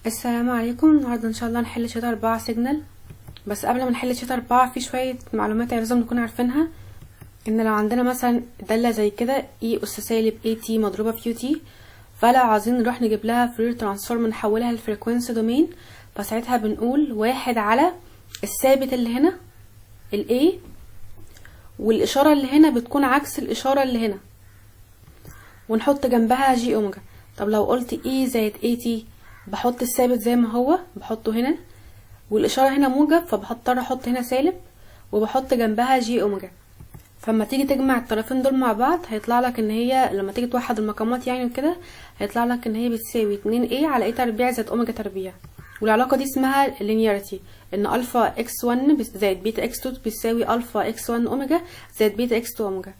السلام عليكم. النهارده ان شاء الله نحل شيت 4 سيجنال. بس قبل ما نحل شيت 4 في شويه معلومات لازم نكون عارفينها. ان لو عندنا مثلا داله زي كده e اس سالب at مضروبه في ut، فلو عايزين نروح نجيب لها فورير ترانسفورم نحولها لفريكوينسي دومين، فساعتها بنقول واحد على الثابت اللي هنا ال a، والاشاره اللي هنا بتكون عكس الاشاره اللي هنا، ونحط جنبها جي اوميجا. طب لو قلت e زائد at، بحط الثابت زي ما هو بحطه هنا، والاشاره هنا موجب فبضطر احط هنا سالب، وبحط جنبها جي اوميجا. فلما تيجي تجمع الطرفين دول مع بعض هيطلع لك ان هي لما تيجي توحد المقامات يعني وكده هيطلع لك ان هي بتساوي 2a على a تربيع زائد اوميجا تربيع. والعلاقه دي اسمها linearity، ان الفا اكس 1 زائد بيتا اكس 2 بيساوي الفا اكس 1 اوميجا زائد بيتا اكس 2 اوميجا.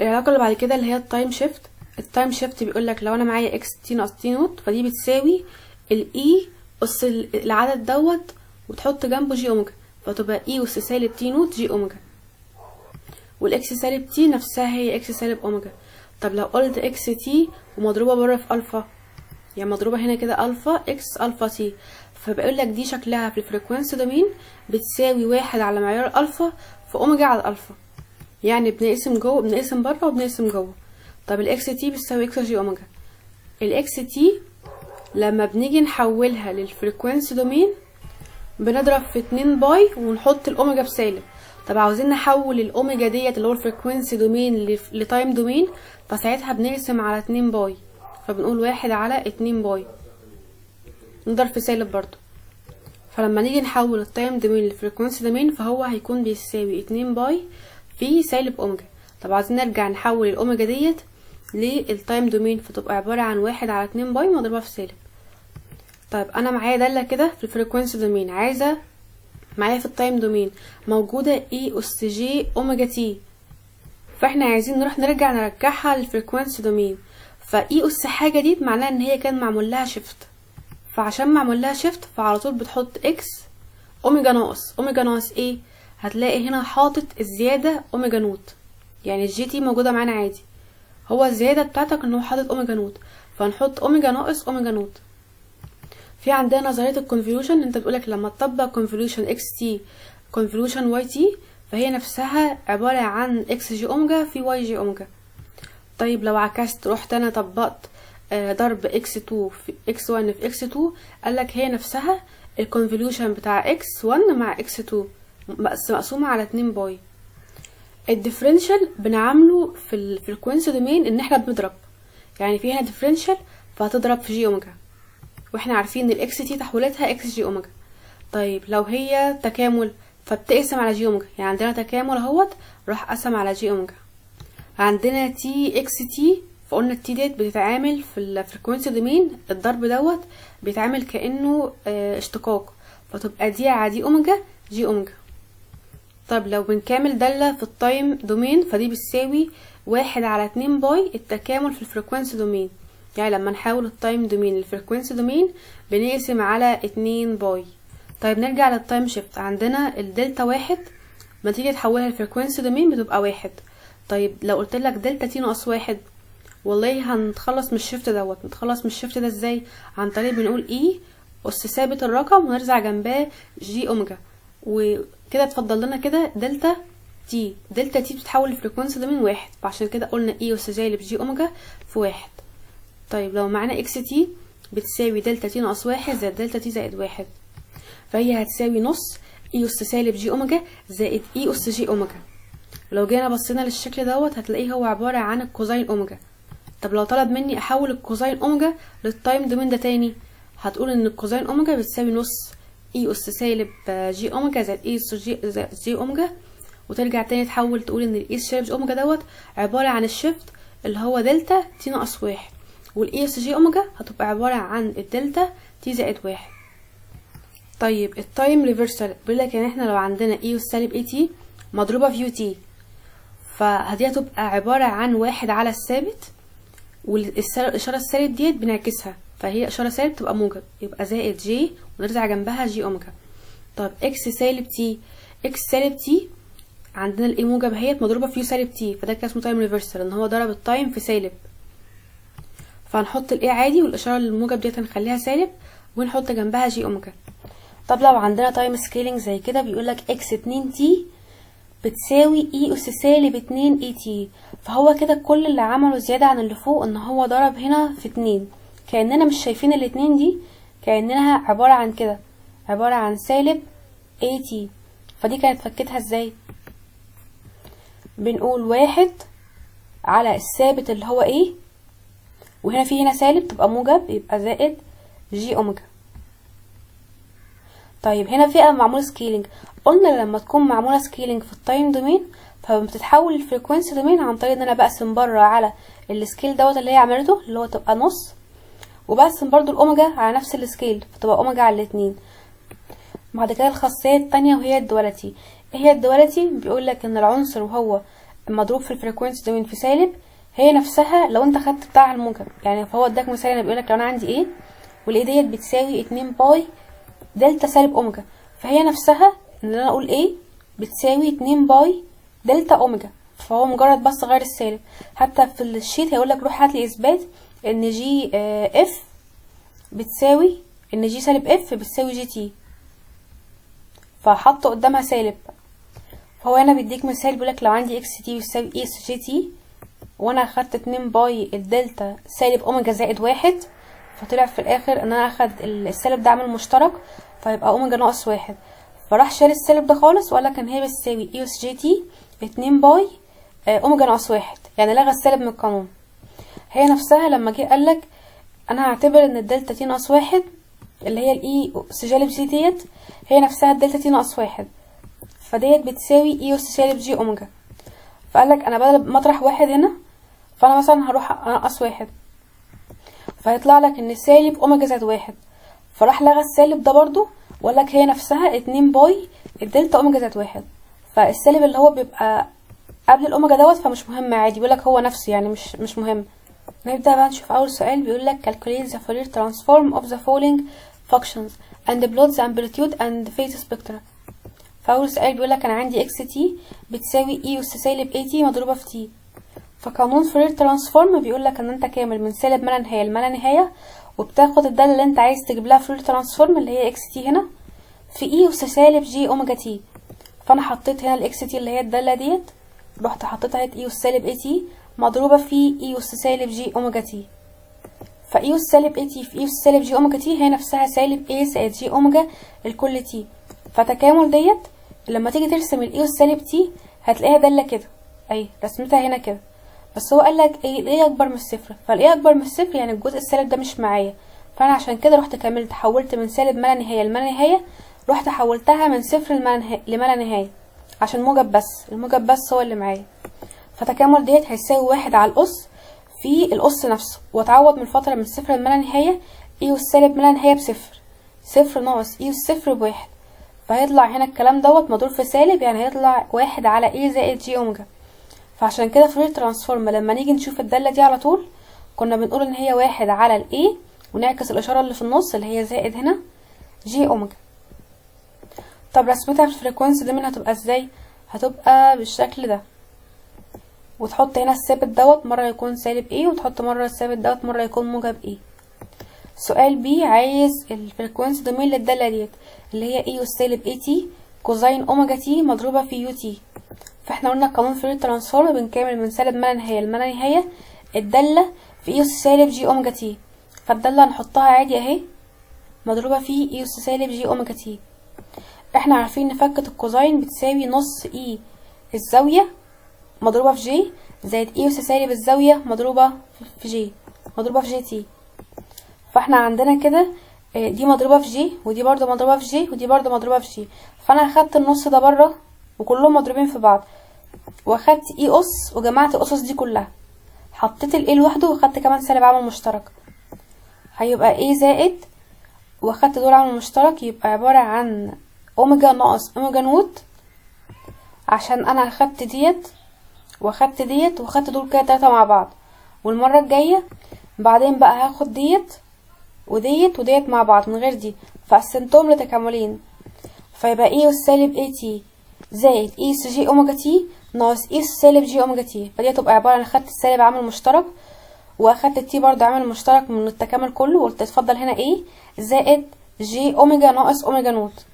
العلاقه اللي بعد كده اللي هي التايم شيفت. التايم شيفت بيقول لك لو انا معايا اكس تي ناقص تي نوت، فدي بتساوي الاي اس العدد دوت وتحط جنبه جي اوميجا، فتبقى اي اس سالب تي نوت جي اوميجا، والاكس سالب تي نفسها هي اكس سالب اوميجا. طب لو قلت اكس تي ومضروبه بره في الفا، يعني مضروبه هنا كده الفا اكس الفا تي، فبقول لك دي شكلها في الفريكوينسي دومين بتساوي واحد على معيار الفا في اوميجا على الالفا، يعني بنقسم جوه بنقسم بره وبنقسم جوه. طب الاكس تي بتساوي اكس جي اوميجا. الاكس تي لما بنيجي نحولها للفريكوينسي دومين بنضرب في 2 باي ونحط الاوميجا بسالب. طب عاوزين نحول الاوميجا ديت اللي هو الفريكوينسي دومين لتايم دومين، فساعتها بنقسم على 2 باي، فبنقول واحد على 2 باي نضرب في سالب برضو. فلما نيجي نحول التايم دومين للفريكوينسي دومين فهو هيكون بيساوي 2 باي في سالب اوميجا. طب عاوزين نرجع نحول الاوميجا ديت للتايم دومين فتبقى عبارة عن واحد على 2 باي مضروبة في سالب. طيب انا معايا دالة كده في الفريكوينسي دومين، عايزة معايا في التايم دومين موجودة اي اس جي اوميجا تي، فاحنا عايزين نروح نرجعها للفريكوينسي دومين. فاي اس حاجة دي معناها ان هي كان معمول لها شيفت، فعشان معمول لها شيفت فعلى طول بتحط اكس اوميجا ناقص ايه، هتلاقي هنا حاطط الزيادة اوميجا نوت، يعني الجي تي موجودة معانا عادي، هو الزيادة بتاعتك ان هو حاطط اوميجا نوت، فنحط اوميجا ناقص اوميجا نوت. في عندنا نظريه الكونفوليوشن، انت بتقولك لما تطبق كونفوليوشن اكس تي كونفوليوشن واي تي فهي نفسها عباره عن اكس جي اوميجا في واي جي اوميجا. طيب لو عكست رحت انا طبقت ضرب اكس 2 في اكس 1 في اكس 2، قالك هي نفسها الكونفوليوشن بتاع اكس 1 مع اكس 2 مقسومه على 2 باي. الديفرنشال بنعمله في الفريكوينسي دومين ان احنا بنضرب، يعني في هنا ديفرنشال فهتضرب في جي اوميجا، واحنا عارفين ان الاكس تي تحولتها اكس جي اوميجا. طيب لو هي تكامل فبتقسم على جي اوميجا، يعني عندنا تكامل اهوت راح قسم على جي اوميجا. عندنا تي اكس تي، فقلنا التي ديت بتتعامل في الفريكوينسي دومين الضرب دوت بيتعامل كانه اشتقاق، فتبقى دي على دي اوميجا جي اوميجا. طب لو بنكامل دالة في التايم دومين فدي بتساوي واحد على 2 باي التكامل في الفريكوينسي دومين، يعني لما نحول التايم دومين للفريكوينسي دومين بنقسم على 2 باي. طيب نرجع للتايم شيفت، عندنا الدلتا واحد ما تيجي تحولها للفريكوينسي دومين بتبقى واحد. طيب لو قلت لك دلتا تي ناقص واحد، والله هنتخلص من الشيفت دوت. نتخلص من الشيفت ده ازاي؟ عن طريق بنقول اي اس ثابت الرقم ونرجع جنباه جي اوميجا، وكده اتفضل لنا كده دلتا تي. دلتا تي بتتحول لفريكوينسي دومين واحد، فعشان كده قلنا اي اس جالب جي اوميجا في واحد. طيب لو معانا اكس تي بتساوي دلتا تي ناقص واحد زائد دلتا تي زائد واحد، فهي هتساوي نص اي اس سالب جي اوميجا زائد اي اس جي اوميجا. لو جينا بصينا للشكل دوت هتلاقيه هو عبارة عن الكوزين اوميجا. طب لو طلب مني احول الكوزين اوميجا للتايم دومين ده تاني، هتقول ان الكوزين اوميجا بتساوي نص اي اس سالب جي اوميجا زائد اي اس جي اوميجا، وترجع تاني تحول تقول ان الاي اس سالب جي اوميجا دوت عبارة عن الشيفت اللي هو دلتا تي ناقص واحد، والاي اس جي اوميجا هتبقى عبارة عن الدلتا تي زائد واحد. طيب التايم ريفرسال بيقولك ان احنا لو عندنا اي اس سالب اي تي مضروبة في يو تي، فدي هتبقى عبارة عن واحد على الثابت، والاشارة السالب ديت بنعكسها فهي اشارة سالب تبقى موجب، يبقى زائد جي ونرجع جنبها جي اوميجا. طب اكس سالب تي، اكس سالب تي عندنا الاي موجب اهيت مضروبة في يو سالب تي، فده كده اسمه تايم ريفرسال، ان هو ضرب التايم في سالب، فهنحط الاي عادي والاشاره الموجب ديت هنخليها سالب ونحط جنبها جي اوميجا. طب لو عندنا تايم سكيلينج زي كده بيقولك اكس 2 تي بتساوي اي اس سالب 2 اي تي، فهو كده كل اللي عمله زيادة عن اللي فوق ان هو ضرب هنا في 2، كأننا مش شايفين الاتنين دي، كأنها عبارة عن كده، عبارة عن سالب اي تي. فدي كانت فكتها ازاي؟ بنقول 1 على الثابت اللي هو ايه، وهنا في هنا سالب تبقى موجب، يبقى زائد جي اوميجا. طيب هنا في معمول سكيلينج، قلنا لما تكون معموله سكيلينج في التايم دومين فبتتحول الفريكوينسي دومين عن طريق ان انا بقسم بره على السكيل دوت اللي هي عملته اللي هو تبقى نص، وبقسم برضو الاوميجا على نفس السكيل فتبقى اوميجا على الاتنين. بعد كده الخاصيه التانية وهي الدواليتي. ايه هي الدواليتي؟ بيقول لك ان العنصر وهو مضروب في الفريكوينسي دومين في سالب هي نفسها لو انت خدت بتاع الموجب، يعني فهو اداك مثال انا بيقول لك لو انا عندي ايه والايه ديت بتساوي 2 باي دلتا سالب اوميجا، فهي نفسها ان انا اقول ايه بتساوي 2 باي دلتا اوميجا، فهو مجرد بس غير السالب. حتى في الشيت هيقول لك روح هات لي اثبات ان جي اف بتساوي ان جي سالب اف بتساوي جي تي، فحط قدامها سالب. فهو هنا بيديك مثال بيقولك لو عندي اكس تي بتساوي اي اس جي تي، وانا اخدت 2 باي الدلتا سالب اوميجا زائد 1، فطلع في الاخر ان انا اخد السالب ده عامل مشترك فيبقى اوميجا ناقص 1، فراح شال السالب ده خالص وقال لك ان هي بتساوي اي اس جي تي 2 باي اوميجا ناقص 1، يعني لغى السالب من القانون. هي نفسها لما جه قال لك انا هعتبر ان الدلتا تي ناقص 1 اللي هي الاي اس جالب جي ديت هي نفسها الدلتا تي ناقص 1، فديت بتساوي اي اس سالب جي اوميجا. فقال لك انا بدل مطرح 1 هنا فانا مثلا هروح انقص 1، فيطلع لك ان سالب اوميجا زائد 1، فراح لغى السالب ده برضو وقال لك هي نفسها 2 باي الدلتا اوميجا زائد 1، فالسالب اللي هو بيبقى قبل الاوميجا دوت فمش مهم عادي، بيقول لك هو نفسه يعني مش مهم. نبدا بقى نشوف اول سؤال بيقول لك calculate the Fourier transform of the following functions and plot the amplitude and phase spectra. فاول سؤال بيقول لك انا عندي اكس تي بتساوي اي اس سالب اي تي مضروبه في تي، فقانون فورير ترانسفورم بيقول لك ان انت كامل من سالب ما لا نهايه لما لا نهايه، وبتاخد الداله اللي انت عايز تجيب لها فورير ترانسفورم اللي هي اكس تي هنا في اي اس سالب جي اوميجا تي. فانا حطيت هنا الاكس تي اللي هي الداله ديت، رحت حطيتها اي اس سالب اي تي مضروبه في اي اس سالب جي اوميجا تي، فاي اس سالب اي تي في اي اس سالب جي اوميجا تي هي نفسها سالب اي زائد جي اوميجا الكل تي. فتكامل ديت لما تيجي ترسم الاي اس سالب تي هتلاقيها داله كده اهي رسمتها هنا كده، بس هو قال لك ايه اكبر من الصفر، فالايه اكبر من الصفر يعني الجزء السالب ده مش معايا، فانا عشان كده رحت كملت حولت من سالب ما لا نهايه لما لا نهايه، رحت حولتها من صفر لما لا نهايه عشان موجب بس، الموجب بس هو اللي معايا. فتكامل ديت هيساوي 1 على الأس في الأس نفسه، واتعوض من الفترة من صفر لما لا نهاية اي اس سالب ما لا نهاية بصفر، صفر ناقص اي اس صفر بواحد، فهيطلع هنا الكلام دوت مضروب في سالب، يعني هيطلع 1 على اي زائد جي اوميجا. فعشان كده فورير ترانسفورم لما نيجي نشوف الدالة دي على طول كنا بنقول ان هي 1 على الاي ونعكس الاشارة اللي في النص اللي هي زائد هنا جي اوميجا. طب رسمتها في الفريكوينسي دومين هتبقى ازاي؟ هتبقى بالشكل ده، وتحط هنا الثابت دوت مرة يكون سالب ايه، وتحط مرة الثابت دوت مرة يكون موجب ايه. سؤال بي عايز الفريكوينسي دومين للدالة ديت اللي هي اي اس سالب اي تي كوزين اوميجا تي مضروبة في يو تي. فاحنا قلنا قانون فورير ترانسفورم بنكامل من سالب ما لا نهاية لما لا نهاية الدالة في اي اس سالب جي اوميجا تي، فالدالة هنحطها عادي اهي مضروبة في اي اس سالب جي اوميجا تي. احنا عارفين ان فكة الكوزين بتساوي نص اي الزاوية مضروبة في جي زائد اي اس سالب الزاوية مضروبة في جي مضروبة في جي تي. فاحنا عندنا كده دي مضروبة في جي ودي برضو مضروبة في جي ودي برضو مضروبة في جي، فانا اخدت النص ده بره وكلهم مضروبين في بعض، واخدت اي اس وجمعت الاسس دي كلها، حطيت الاي لوحده واخدت كمان سالب عامل مشترك، هيبقى اي زائد واخدت دول عامل مشترك يبقى عبارة عن اوميجا ناقص اوميجا نوت، عشان انا اخدت ديت واخدت ديت واخدت دول كده 3 مع بعض، والمرة الجاية بعدين بقى هاخد ديت وديت وديت مع بعض من غير دي، فقسمتهم لتكاملين، فيبقى اي اس سالب اي تي زائد اي اس جي اوميجا تي ناقص اي اس سالب جي اوميجا تي، فدي هتبقى عبارة عن خدت السالب عامل مشترك واخدت التي برضه عامل مشترك من التكامل كله، وقلت اتفضل هنا ايه زائد جي اوميجا ناقص اوميجا نوت.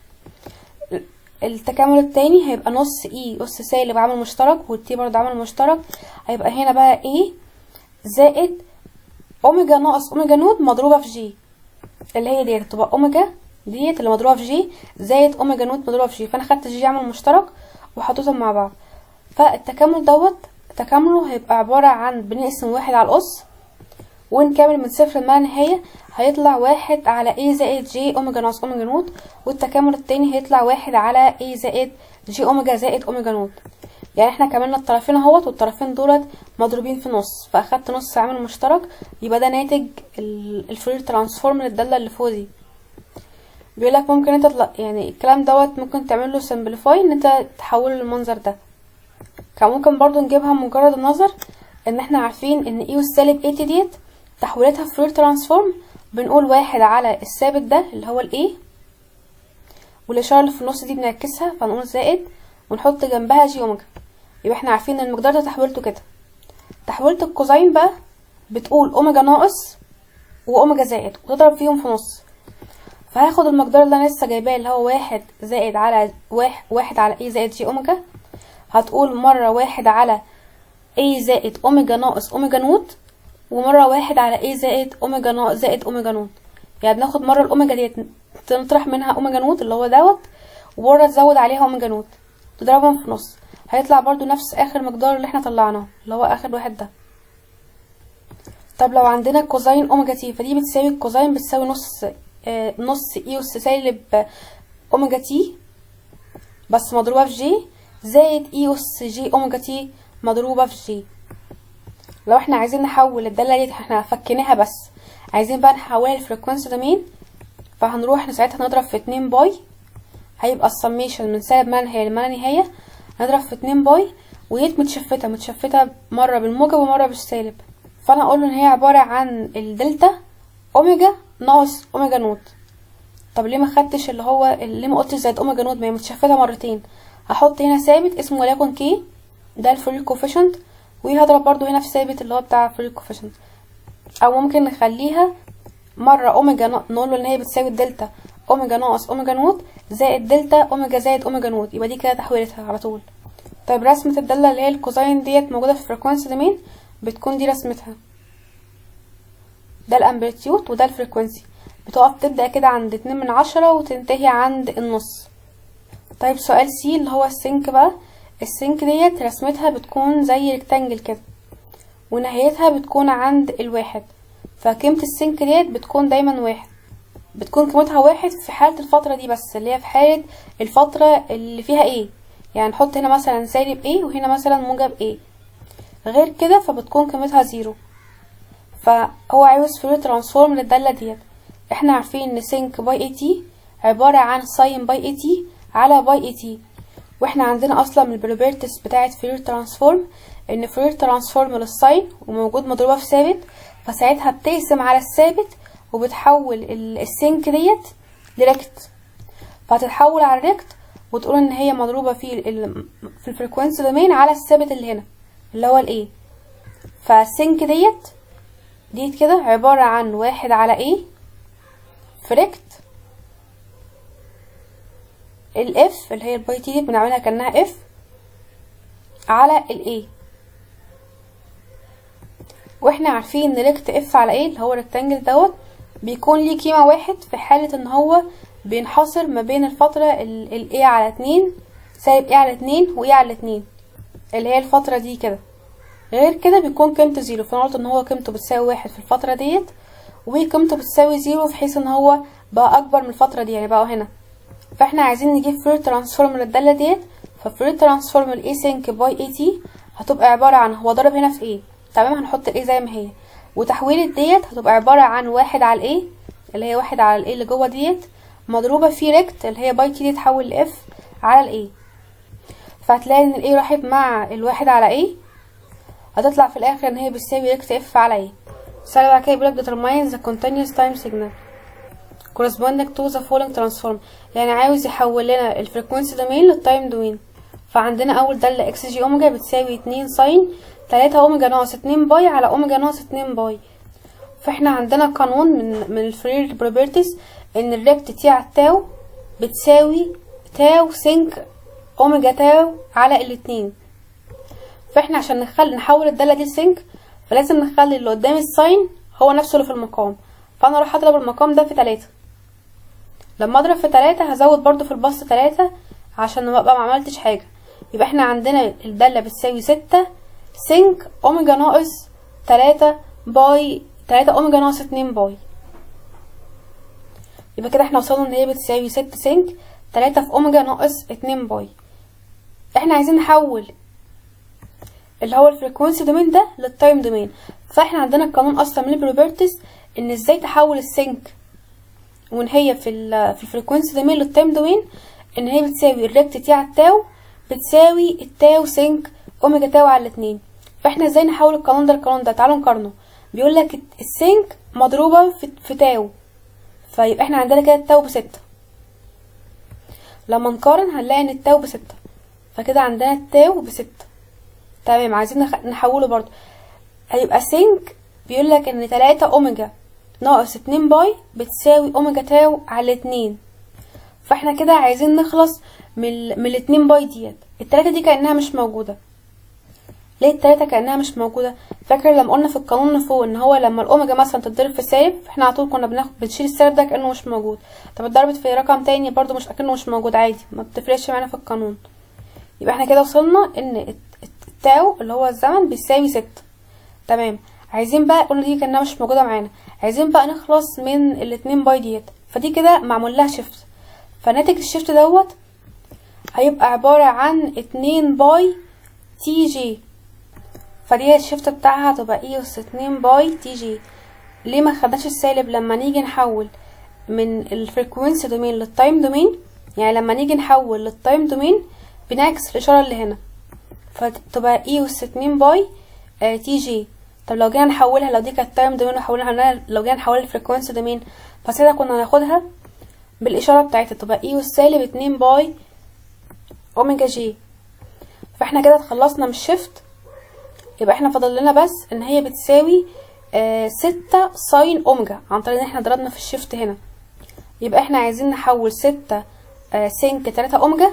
التكامل التاني هيبقى نص اي اس سالب عامل مشترك والتي برضه عامل مشترك، هيبقى هنا بقى ايه زائد اوميجا ناقص اوميجا نوت مضروبه في جي، اللي هي ديت تبقى اوميجا ديت اللي مضروبه في جي زائد اوميجا نوت مضروبه في جي. فانا خدت جي عامل مشترك وحطيتهم مع بعض. فالتكامل دوت تكامله هيبقى عباره عن بنقسم واحد على الاس ونكمل من صفر لما نهايه، هيطلع واحد على اي زائد جي اوميجا ناقص اوميجا نوت. والتكامل التاني هيطلع واحد على اي زائد جي اوميجا زائد اوميجا نوت. يعني احنا كملنا الطرفين اهوت، والطرفين دولت مضروبين في نص، فاخدت نص عامل مشترك، يبقى ده ناتج الفورير ترانسفورم للداله اللي فوق دي. بيقول لك ممكن انت يعني الكلام دوت ممكن تعمل له سمبليفاي ان انت تحوله للمنظر ده. كان ممكن برضو نجيبها مجرد النظر، ان احنا عارفين ان اي والسالب اي تي ديت تحويلاتها فورير ترانسفورم بنقول واحد على الثابت ده اللي هو الاي، والاشاره اللي في النص دي بنعكسها فنقول زائد ونحط جنبها جي اوميجا. يبقى احنا عارفين ان المقدار ده تحويلته كده. تحويلة الكوزين بقى بتقول اوميجا ناقص واوميجا زائد وتضرب فيهم في نص. فهاخد المقدار اللي انا لسه جايباه اللي هو واحد زائد على واحد على اي زائد جي اوميجا، هتقول مرة واحد على اي زائد اوميجا ناقص اوميجا نوت، ومرة واحد على اي زائد اوميجا ناقص زائد اوميجا نوت. يعني بناخد مرة الاوميجا ديت نطرح منها اوميجا نوت اللي هو دوت، ومرة تزود عليها اوميجا نوت تضربهم في نص، هيطلع برضو نفس اخر مقدار اللي احنا طلعناه اللي هو اخر واحد ده. طب لو عندنا كوزين اوميجا تي، فدي بتساوي الكوزين بتساوي نص اي اس سالب اوميجا تي بس مضروبه في جي زائد اي اس جي اوميجا تي مضروبه في جي. لو احنا عايزين نحول الداله دي، احنا فكيناها بس عايزين بقى نحولها لفريكوانسي دومين، فهنروح ساعتها نضرب في 2 باي، هيبقى السميشن من سالب ما نهايه لما نهايه، نضرب في 2 باي، وديت متشفته مره بالموجب ومره بالسالب. فانا اقول له ان هي عباره عن الدلتا اوميجا ناقص اوميجا نوت. طب ليه ما خدتش اللي هو ليه ما قلتش زائد اوميجا نوت؟ ما هي متشفته مرتين. هحط هنا ثابت اسمه وليكن كي ده الفورير كوفيشنت، وهضرب برضو هنا في ثابت اللي هو بتاع الفورير كوفيشنت. او ممكن نخليها مره اوميجا نقول له ان هي بتساوي الدلتا اوميجا ناقص اوميجا نوت زائد دلتا اوميجا زائد اوميجا نوت، يبقى دي كده تحويلتها على طول. طيب رسمه الداله اللي هي الكوزين ديت موجوده في فريكوانسي دومين، بتكون دي رسمتها، ده الامبليتيود وده الفريكوانسي، بتقف تبدأ كده عند 2/10 وتنتهي عند النص. طيب سؤال سي اللي هو السينك بقى. السينك ديت رسمتها بتكون زي ريكتانجل كده ونهايتها بتكون عند الواحد، فقيمة السينك ديت بتكون دايما واحد، بتكون قيمتها واحد في حالة الفترة دي بس، اللي هي في حالة الفترة اللي فيها ايه، يعني نحط هنا مثلا سالب ايه وهنا مثلا موجب ايه، غير كده فبتكون قيمتها زيرو. فهو عاوز فورير ترانسفورم للدالة ديت. احنا عارفين ان سينك باي اي تي عبارة عن ساين باي اي تي على باي اي تي، واحنا عندنا اصلا من البروبرتيز بتاعة فورير ترانسفورم ان فورير ترانسفورم للساين وموجود مضروبة في ثابت، فساعتها بتقسم على الثابت وبتحول السينك ديت لريكت، فهتتحول على الريكت وتقول ان هي مضروبة في الفريكوانسي دومين على الثابت اللي هنا اللي هو الايه. فالسينك ديت كده عبارة عن واحد على ايه في ريكت الاف اللي هي الباي تي دي بنعملها كأنها اف على الايه، واحنا عارفين ان ريكت اف على ايه اللي هو الريكتانجل دوت بيكون ليه قيمة واحد في حالة ان هو بينحصر ما بين الفترة الايه على 2 سالب ايه على 2 وايه على 2 اللي هي الفترة دي كده، غير كده بيكون قيمته زيرو. فانا قلت ان هو قيمته بتساوي واحد في الفترة ديت وقيمته بتساوي زيرو في حيث ان هو بقى اكبر من الفترة دي، يعني بقى هنا. فاحنا عايزين نجيب فورير ترانسفورم للدالة ديت، ففورير ترانسفورم الاي سينك باي اي تي هتبقى عبارة عن هو ضرب هنا في ايه تمام، هنحط الايه زي ما هي، وتحويلة ديت هتبقى عبارة عن واحد على الايه اللي هي واحد على الايه اللي جوه ديت مضروبة في ريكت اللي هي باي تي دي تحول لاف على الايه، فهتلاقي ان الايه راحت مع الواحد على ايه، هتطلع في الاخر ان هي بتساوي ريكت اف على ايه. السؤال بعد كده بيقولك determine the continuous time signal corresponding to the following transform، يعني عاوز يحول لنا الفريكوانسي دومين للتايم دومين. فعندنا اول دالة اكس جي اوميجا بتساوي 2 ساين 3 اوميجا ناقص 2 باي على اوميجا ناقص 2 باي. فاحنا عندنا قانون من الفرير بروبرتيز ان الريكت تي على التاو بتساوي تاو سينك اوميجا تاو على الاتنين. فاحنا عشان نحول الدالة دي لسينك فلازم نخلي اللي قدام الساين هو نفسه اللي في المقام. فانا راح اضرب المقام ده في 3. لما اضرب في 3 هزود برضو في البسط 3 عشان ما ابقى ما عملتش حاجة. يبقى احنا عندنا الدالة بتساوي 6 سينك اوميجا ناقص 3 باي 3 اوميجا ناقص 2 باي. يبقى كده احنا وصلنا ان هي بتساوي 6 سينك 3 في اوميجا ناقص 2 باي. احنا عايزين نحول اللي هو الفريكوينسي دومين ده للتايم دومين. فاحنا عندنا القانون اصلا من البروبرتيز ان ازاي تحول السينك وان هي في الفريكوينسي دومين للتايم دومين ان هي بتساوي الريكت تي على التاو بتساوي التاو سينك اوميجا تاو على الاتنين. فاحنا ازاي نحول القانون ده للقانون ده؟ تعالوا نقارنه. بيقول لك السينك مضروبه في تاو، فيبقى احنا عندنا كده التاو ب6. لما نقارن هنلاقي ان التاو ب6، فكده عندنا التاو ب6. تمام. عايزين نحوله برضو. هيبقى سينك بيقول لك ان 3 اوميجا ناقص 2 باي بتساوي اوميجا تاو على 2. فاحنا كده عايزين نخلص من الاتنين باي ديت. التلاتة دي كأنها مش موجودة. ليه التلاتة كأنها مش موجودة؟ فاكر لما قلنا في القانون فوق ان هو لما الاوميجا مثلا تتضرب في سالب احنا على طول كنا بنشيل السالب ده كأنه مش موجود. طب اتضربت في رقم تاني برضو مش كأنه مش موجود عادي، ما بتفرقش معانا في القانون. يبقى احنا كده وصلنا ان التاو اللي هو الزمن بيساوي 6. تمام. عايزين بقى قلنا دي كأنها مش موجودة معانا، عايزين بقى نخلص من الاتنين باي ديت. فدي كده معمول لها شيفت، فناتج الشيفت دوت هيبقى عبارة عن 2 باي تي جي. فدي الشيفت بتاعها هتبقى اي اس 2 باي تي جي. ليه ما خدناش السالب لما نيجي نحول من الفريكوينسي دومين للتايم دومين؟ يعني لما نيجي نحول للتايم دومين بنعكس الاشاره اللي هنا، فتبقى اي اس 2 باي تي جي. طب لو جينا نحولها، لو دي كانت تايم دومين وحولناها، لو جينا نحولها للفريكوينسي دومين فساعتها كنا هناخدها بالاشاره بتاعتها تبقى اي اس سالب 2 باي اوميجا جي. فاحنا كده اتخلصنا من الشيفت. يبقى احنا فاضل لنا بس ان هي بتساوي 6 ساين اوميجا عن طريق ان احنا ضربنا في الشيفت هنا. يبقى احنا عايزين نحول 6 سينك 3 اوميجا،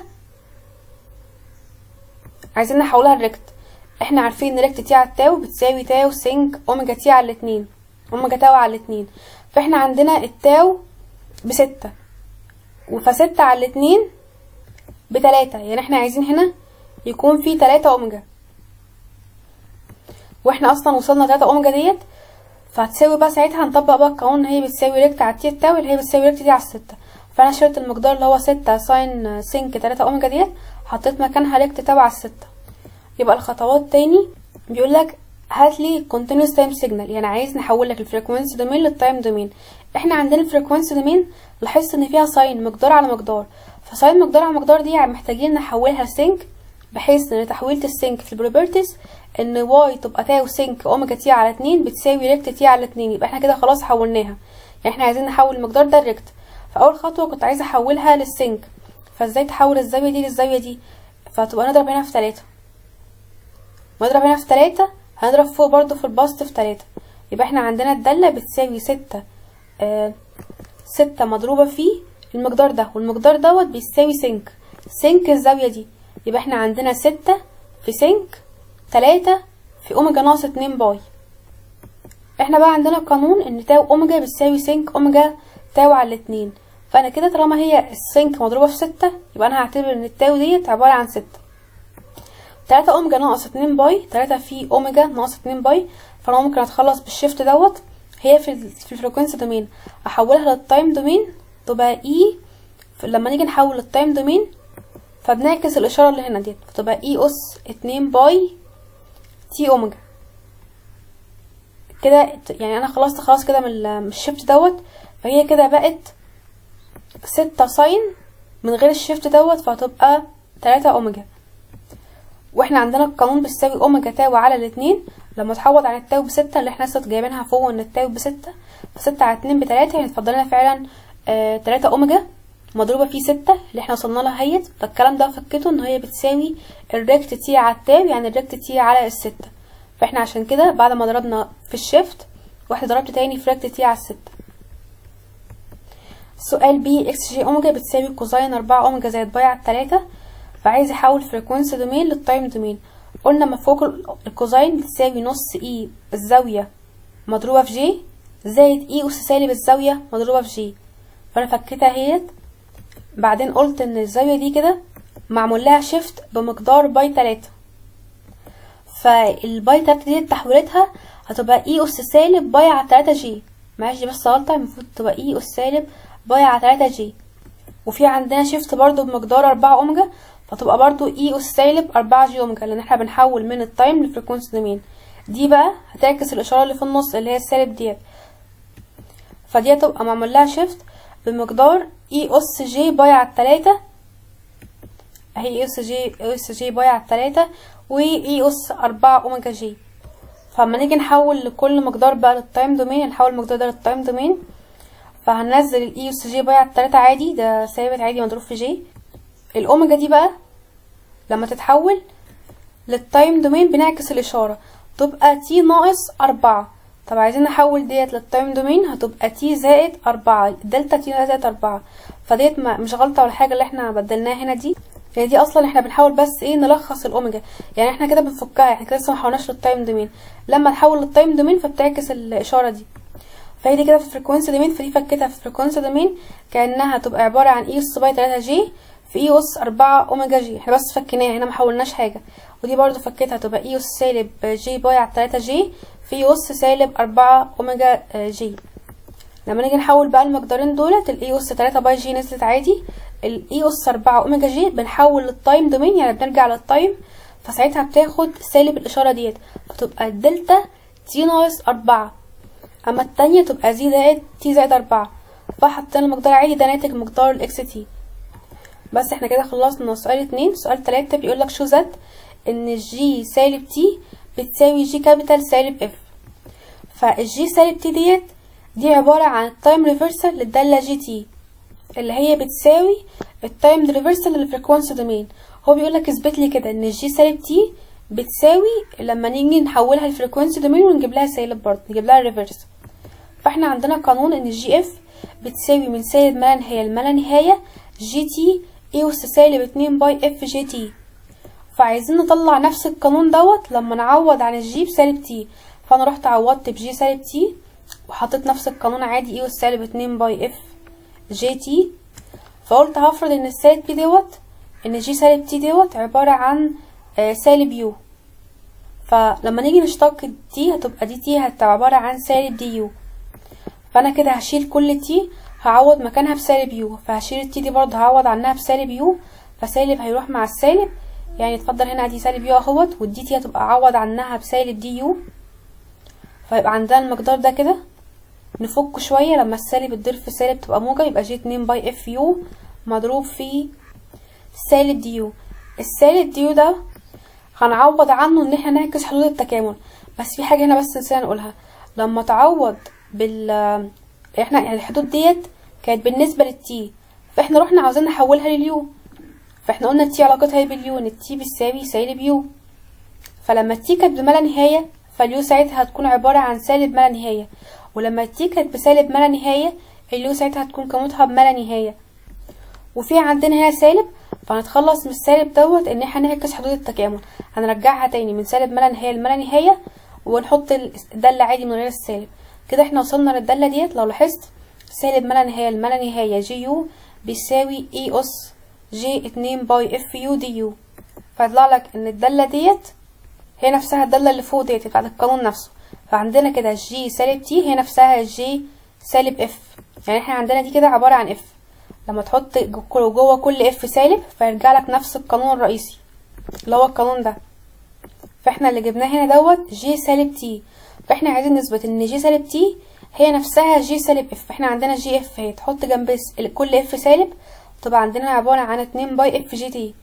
عايزين نحولها لريكت. احنا عارفين ان ريكت تي على التاو بتساوي تاو سينك اوميجا تي على الاتنين، اوميجا تاو على الاتنين. فاحنا عندنا التاو ب6 وف6 على الاتنين ب3، يعني احنا عايزين هنا يكون في 3 اوميجا، واحنا اصلا وصلنا 3 اوميجا ديت. فهتساوي بقى ساعتها هنطبق بقى القانون ان هي بتساوي ريكت على تي التاو اللي هي بتساوي ريكت تي على 6. فانا شلت المقدار اللي هو 6 ساين سينك 3 اوميجا ديت، حطيت مكانها ريكت تاو على 6. يبقى الخطوات تاني بيقول لك هات لي continuous time signal، يعني عايز نحول لك الفريكوينسي دومين للتايم دومين. احنا عندنا الفريكوينسي دومين لاحظت ان فيها ساين مقدار على مقدار، فساين مقدار على مقدار دي محتاجين نحولها لسينك، بحيث ان تحويلة السينك في البروبرتيز ان واي تبقى تاو سينك اوميجا تي على 2 بتساوي ريكت تي على 2. يبقى احنا كده خلاص حولناها، يعني احنا عايزين نحول المقدار ده لريكت. فاول خطوه كنت عايزه احولها للسينك، فازاي تحول الزاويه دي للزاويه دي؟ فتبقى نضرب هنا في 3 ونضرب هنا في 3، هنضرب فوق برضو في البسط في 3. يبقى احنا عندنا الداله بتساوي 6 6 مضروبه في المقدار ده، والمقدار دوت بيساوي سينك الزاويه دي. يبقى احنا عندنا 6 في سينك 3 في اوميجا ناقص 2 باي. احنا بقى عندنا قانون ان تاو اوميجا بتساوي سينك اوميجا تاو على 2. فانا كده طالما هي السينك مضروبه في 6 يبقى انا هعتبر ان التاو ديت عباره عن 6. 3 اوميجا ناقص 2 باي، 3 في اوميجا ناقص 2 باي. فانا ممكن اتخلص بالشيفت دوت، هي في الفريكوينسي دومين احولها للتايم دومين تبقى اي. لما نيجي نحول للتايم دومين فبنعكس الاشاره اللي هنا ديت، فتبقى اي اس 2 باي تي اوميجا كده. يعني انا خلاص كده من الشيفت دوت، فهي كده بقت 6 ساين من غير الشيفت دوت، فهتبقى 3 اوميجا. واحنا عندنا القانون بيساوي اوميجا تاو على الاتنين. لما تحول عن التاو ب6 اللي احنا لسه جايبينها فوق ان التاو ب6، ف6 على 2 ب3، يعني اتفضل لنا فعلا 3 اوميجا مضروبه في 6 اللي احنا وصلنا لها اهيت. فالكلام ده فكته ان هي بتساوي الريكت تي على التاو، يعني الريكت تي على ال6. فاحنا عشان كده بعد ما ضربنا في الشيفت واحد ضربت تاني في ريكت تي على 6. سؤال بي اكس جي اوميجا بتساوي كوزين 4 اوميجا زائد باي على 3، فعايز يحول فريكوينسي دومين للتايم دومين. قلنا مفوق الكوزين بتساوي نص اي الزاوية مضروبة في جي زائد اي اس سالب الزاوية مضروبة في جي. فانا فكيتها اهيت، بعدين قلت ان الزاوية دي كده معمول لها شيفت بمقدار باي 3، فالباي 3 دي تحويلتها هتبقى اي اس سالب باي على 3 جي. معلش دي بس غلطة، المفروض تبقى اي اس سالب باي على 3 جي، وفي عندنا شيفت برضو بمقدار 4 اوميجا، فتبقى برضو اي اس سالب 4 جي اوميجا، لان احنا بنحول من التايم لفريكوينسي دومين. دي بقى هتعكس الاشاره اللي في النص اللي هي السالب ديت، فدي هتبقى معمول لها شيفت بمقدار اي اس جي باي على 3 اهي، اي اس جي باي على 3 واي اس 4 اوميجا جي. فلما نيجي نحول لكل مقدار بقى للتايم دومين، نحول المقدار ده للتايم دومين، فهننزل الاي اس جي باي على 3 عادي، ده ثابت عادي مضروب في جي. الاوميجا دي بقى لما تتحول للتايم دومين بنعكس الاشاره، تبقى تي ناقص 4. طب عايزين نحول ديت للتايم دومين، هتبقى تي زائد 4، دلتا تي زائد 4. فديت مش غلطه ولا حاجه اللي احنا بدلناها هنا دي، يعني دي اصلا احنا بنحاول بس ايه نلخص الاوميجا، يعني احنا كده بنفكها، احنا كده لسه ما حولناش للتايم دومين. لما نحول للتايم دومين فبتعكس الاشاره دي، فهي دي كده في الفريكوينسي دومين. فدي فكتها في الفريكوينسي دومين كانها تبقى عباره عن اي اس باي 3 جي في اي اس 4 اوميجا جي، احنا بس فكيناها هنا ما حولناش حاجه. ودي برضو فكتها تبقى اي اس سالب جي باي على 3 جي في اي اس سالب 4 اوميجا جي. لما نيجي نحول بقى المقدارين دولت، الاي اس 3 باي جي نزلت عادي، الاي اس 4 اوميجا جي بنحول للتايم دومين، يعني بنرجع للتايم، فساعتها بتاخد سالب الاشاره ديت، فتبقى الدلتا تي ناقص 4، اما التانية تبقى زي زائد تي زائد 4. فحطينا المقدار عادي، ده ناتج مقدار الاكس تي. بس احنا كده خلصنا سؤال 2. سؤال 3 بيقولك شو ذات ان الجي سالب تي بتساوي جي كابيتال سالب اف. فالجي سالب تي دي عبارة عن التايم ريفرسال للدالة جي تي، اللي هي بتساوي التايم ريفرسال للفريكوينسي دومين. هو بيقولك اثبت لي كده ان الجي سالب تي بتساوي لما نيجي نحولها لفريكوينسي دومين ونجيب لها سالب برضه، نجيب لها ريفرس. فاحنا عندنا قانون ان الجي اف بتساوي من سالب ما لا نهايه لما لا نهايه جي تي اي اس سالب 2 باي اف جي تي. فعايزين نطلع نفس القانون دوت لما نعوض عن الجي بسالب تي، فانا رحت عوضت بجي سالب تي وحطيت نفس القانون عادي اي اس سالب 2 باي اف جي تي. فقلت هفرض ان السالب تي دوت ان جي سالب تي دوت عباره عن سالب يو، فلما نيجي نشتق دي هتبقى دي تي هتبقى عباره عن سالب دي يو. فانا كده هشيل كل تي هعوض مكانها بسالب يو، فهشيل التي دي برضه هعوض عنها بسالب يو، فسالب هيروح مع السالب، يعني اتفضل هنا دي سالب يو اهوت، والدي تي هتبقى اعوض عنها بسالب دي يو. فيبقى عندنا المقدار ده كده نفك شويه، لما السالب تضرب في سالب تبقى موجب، يبقى جي 2 باي اف يو مضروب في سالب دي يو. السالب دي يو ده هنعوض عنه ان احنا نعكس حدود التكامل. بس في حاجه هنا بس نسينا نقولها، لما تعوض احنا يعني الحدود ديت كانت بالنسبه للتي، فاحنا رحنا عاوزين نحولها لليو، فاحنا قلنا التي علاقتها ايه باليو، ان التي بتساوي سالب يو. فلما التي كانت بما لا نهايه فاليو ساعتها هتكون عباره عن سالب ما لا نهايه، ولما التي كانت بسالب ما لا نهايه اليو ساعتها هتكون قيمتها بما لا نهايه. وفي عندنا هنا سالب، فهنتخلص من السالب دوت ان احنا نعكس حدود التكامل، هنرجعها تاني من سالب ما لا نهايه لما لا نهايه، ونحط الداله عادي من غير السالب. كده احنا وصلنا للداله ديت. لو لاحظت سالب ما لا نهايه لما لا نهايه جي يو بيساوي اي اس جي 2 باي اف يو دي يو، فيطلع لك ان الداله ديت هي نفسها الداله اللي فوق ديت بتاعت القانون نفسه. فعندنا كده جي سالب تي هي نفسها جي سالب اف، يعني احنا عندنا دي كده عباره عن اف، لما تحط جوه كل اف سالب فيرجع لك نفس القانون الرئيسي اللي هو القانون ده. فاحنا اللي جبناه هنا دوت جي سالب تي، فاحنا عايزين نثبت ان جي سالب تي هي نفسها جي سالب اف. فاحنا عندنا جي اف هي تحط جنب كل اف سالب تبقى عندنا عباره عن 2 باي اف جي تي،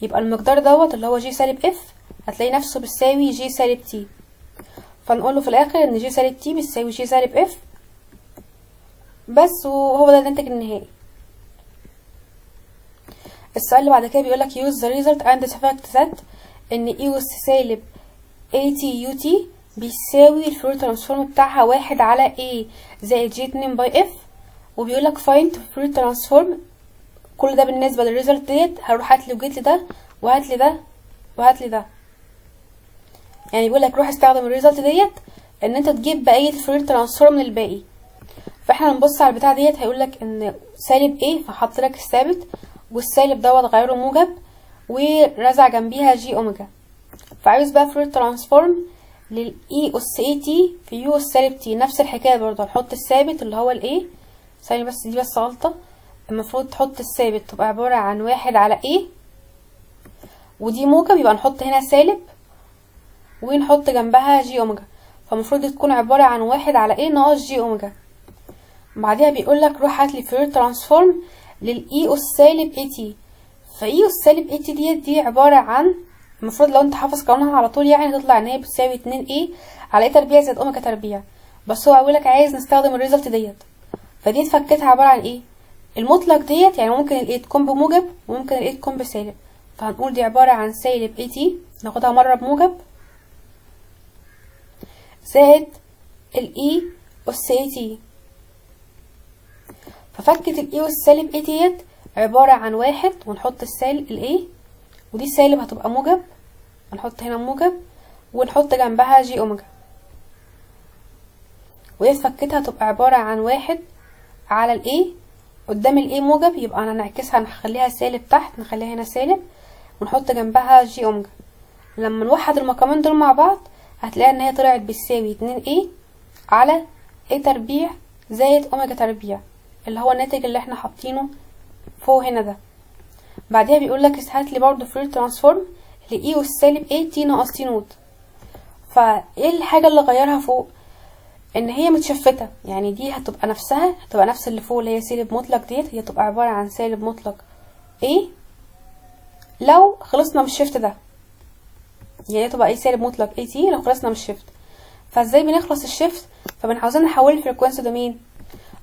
يبقى المقدار دوت اللي هو جي سالب اف هتلاقي نفسه بيساوي جي سالب تي. فنقوله في الاخر ان جي سالب تي بيساوي جي سالب اف بس، وهو ده الناتج النهائي. السؤال اللي بعد كده بيقولك use the result and the fact that ان اي اس سالب اي تي يو تي بيساوي الفورير ترانسفورم بتاعها 1 على A زائد جي 2 باي اف. وبيقولك find الفورير ترانسفورم. كل ده بالنسبة للريزلت ديت هروح هاتلي وجيت لي ده وهاتلي ده وهاتلي ده. يعني بيقولك روح استخدم الريزلت ديت ان انت تجيب بقية الفورير ترانسفورم من الباقي. فاحنا هنبص على البتاع ديت هيقولك ان سالب A فحط لك الثابت والسالب دوت غيره موجب ورزع جنبيها جي اوميجا. فعايز بقى فورير ترانسفورم للإي أس اي تي في يو أس سالب تي. نفس الحكاية برضه هنحط الثابت اللي هو الاي. ثانية بس دي بس غلطة، المفروض تحط الثابت تبقى عبارة عن 1 على اي ودي موجب يبقى نحط هنا سالب ونحط جنبها جي اوميجا. فالمفروض تكون عبارة عن 1 على اي ناقص جي اوميجا. بعدها بيقولك روح هاتلي فورير ترانسفورم للإي أس سالب اي تي. فإي أس سالب اي تي دي عبارة عن، المفروض لو انت حافظ قانونها على طول يعني هتطلع ان هي بتساوي 2 اي على اي تربيع زائد اوميجا تربيع. بس هو هيقولك عايز نستخدم الريزلت ديت. فدي اتفكتها عبارة عن ايه؟ المطلق ديت يعني ممكن الاي تكون بموجب وممكن الاي تكون بسالب. فهنقول دي عبارة عن سالب اي تي ناخدها مرة بموجب زائد الاي أس اي تي. ففكت الاي أس سالب اي ديت عبارة عن 1 ونحط السالب الاي ودي السالب هتبقى موجب هنحط هنا موجب ونحط جنبها جي اوميجا. وهي فكتها تبقى عبارة عن 1 على الاي قدام الاي موجب يبقى انا نعكسها نخليها سالب تحت نخليها هنا سالب ونحط جنبها جي اوميجا. لما نوحد المقامين دول مع بعض هتلاقي ان هي طلعت بتساوي 2 اي على اي تربيع زائد اوميجا تربيع اللي هو الناتج اللي احنا حاطينه فوق هنا ده. بعدها بيقولك هاتلي برضو فورير ترانسفورم لإي أس سالب اي تي ناقص تي نوت. فايه الحاجة اللي غيرها فوق؟ ان هي متشفتة، يعني دي هتبقى نفسها هتبقى نفس اللي فوق اللي هي سالب مطلق ديت، هي تبقى عبارة عن سالب مطلق ايه لو خلصنا من الشفت ده، يعني تبقى ايه سالب مطلق اي تي لو خلصنا من الشفت. فازاي بنخلص الشفت؟ فبنعوزين نحول الفريكوانسي دومين.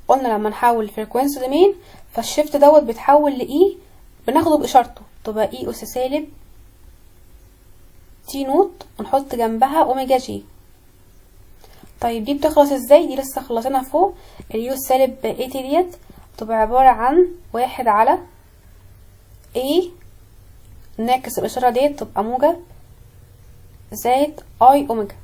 قلنا لما نحول الفريكوانسي دومين فالشفت دوت بيتحول لاي بناخده باشارته تبقى اي اس سالب تي نوت ونحط جنبها اوميجا جي. طيب دي بتخلص ازاي؟ دي لسه خلصنا فوق. اليو سالب اي تي ديت تبقى عبارة عن 1 على اي نعكس الاشارة ديت تبقى موجب زائد اي اوميجا.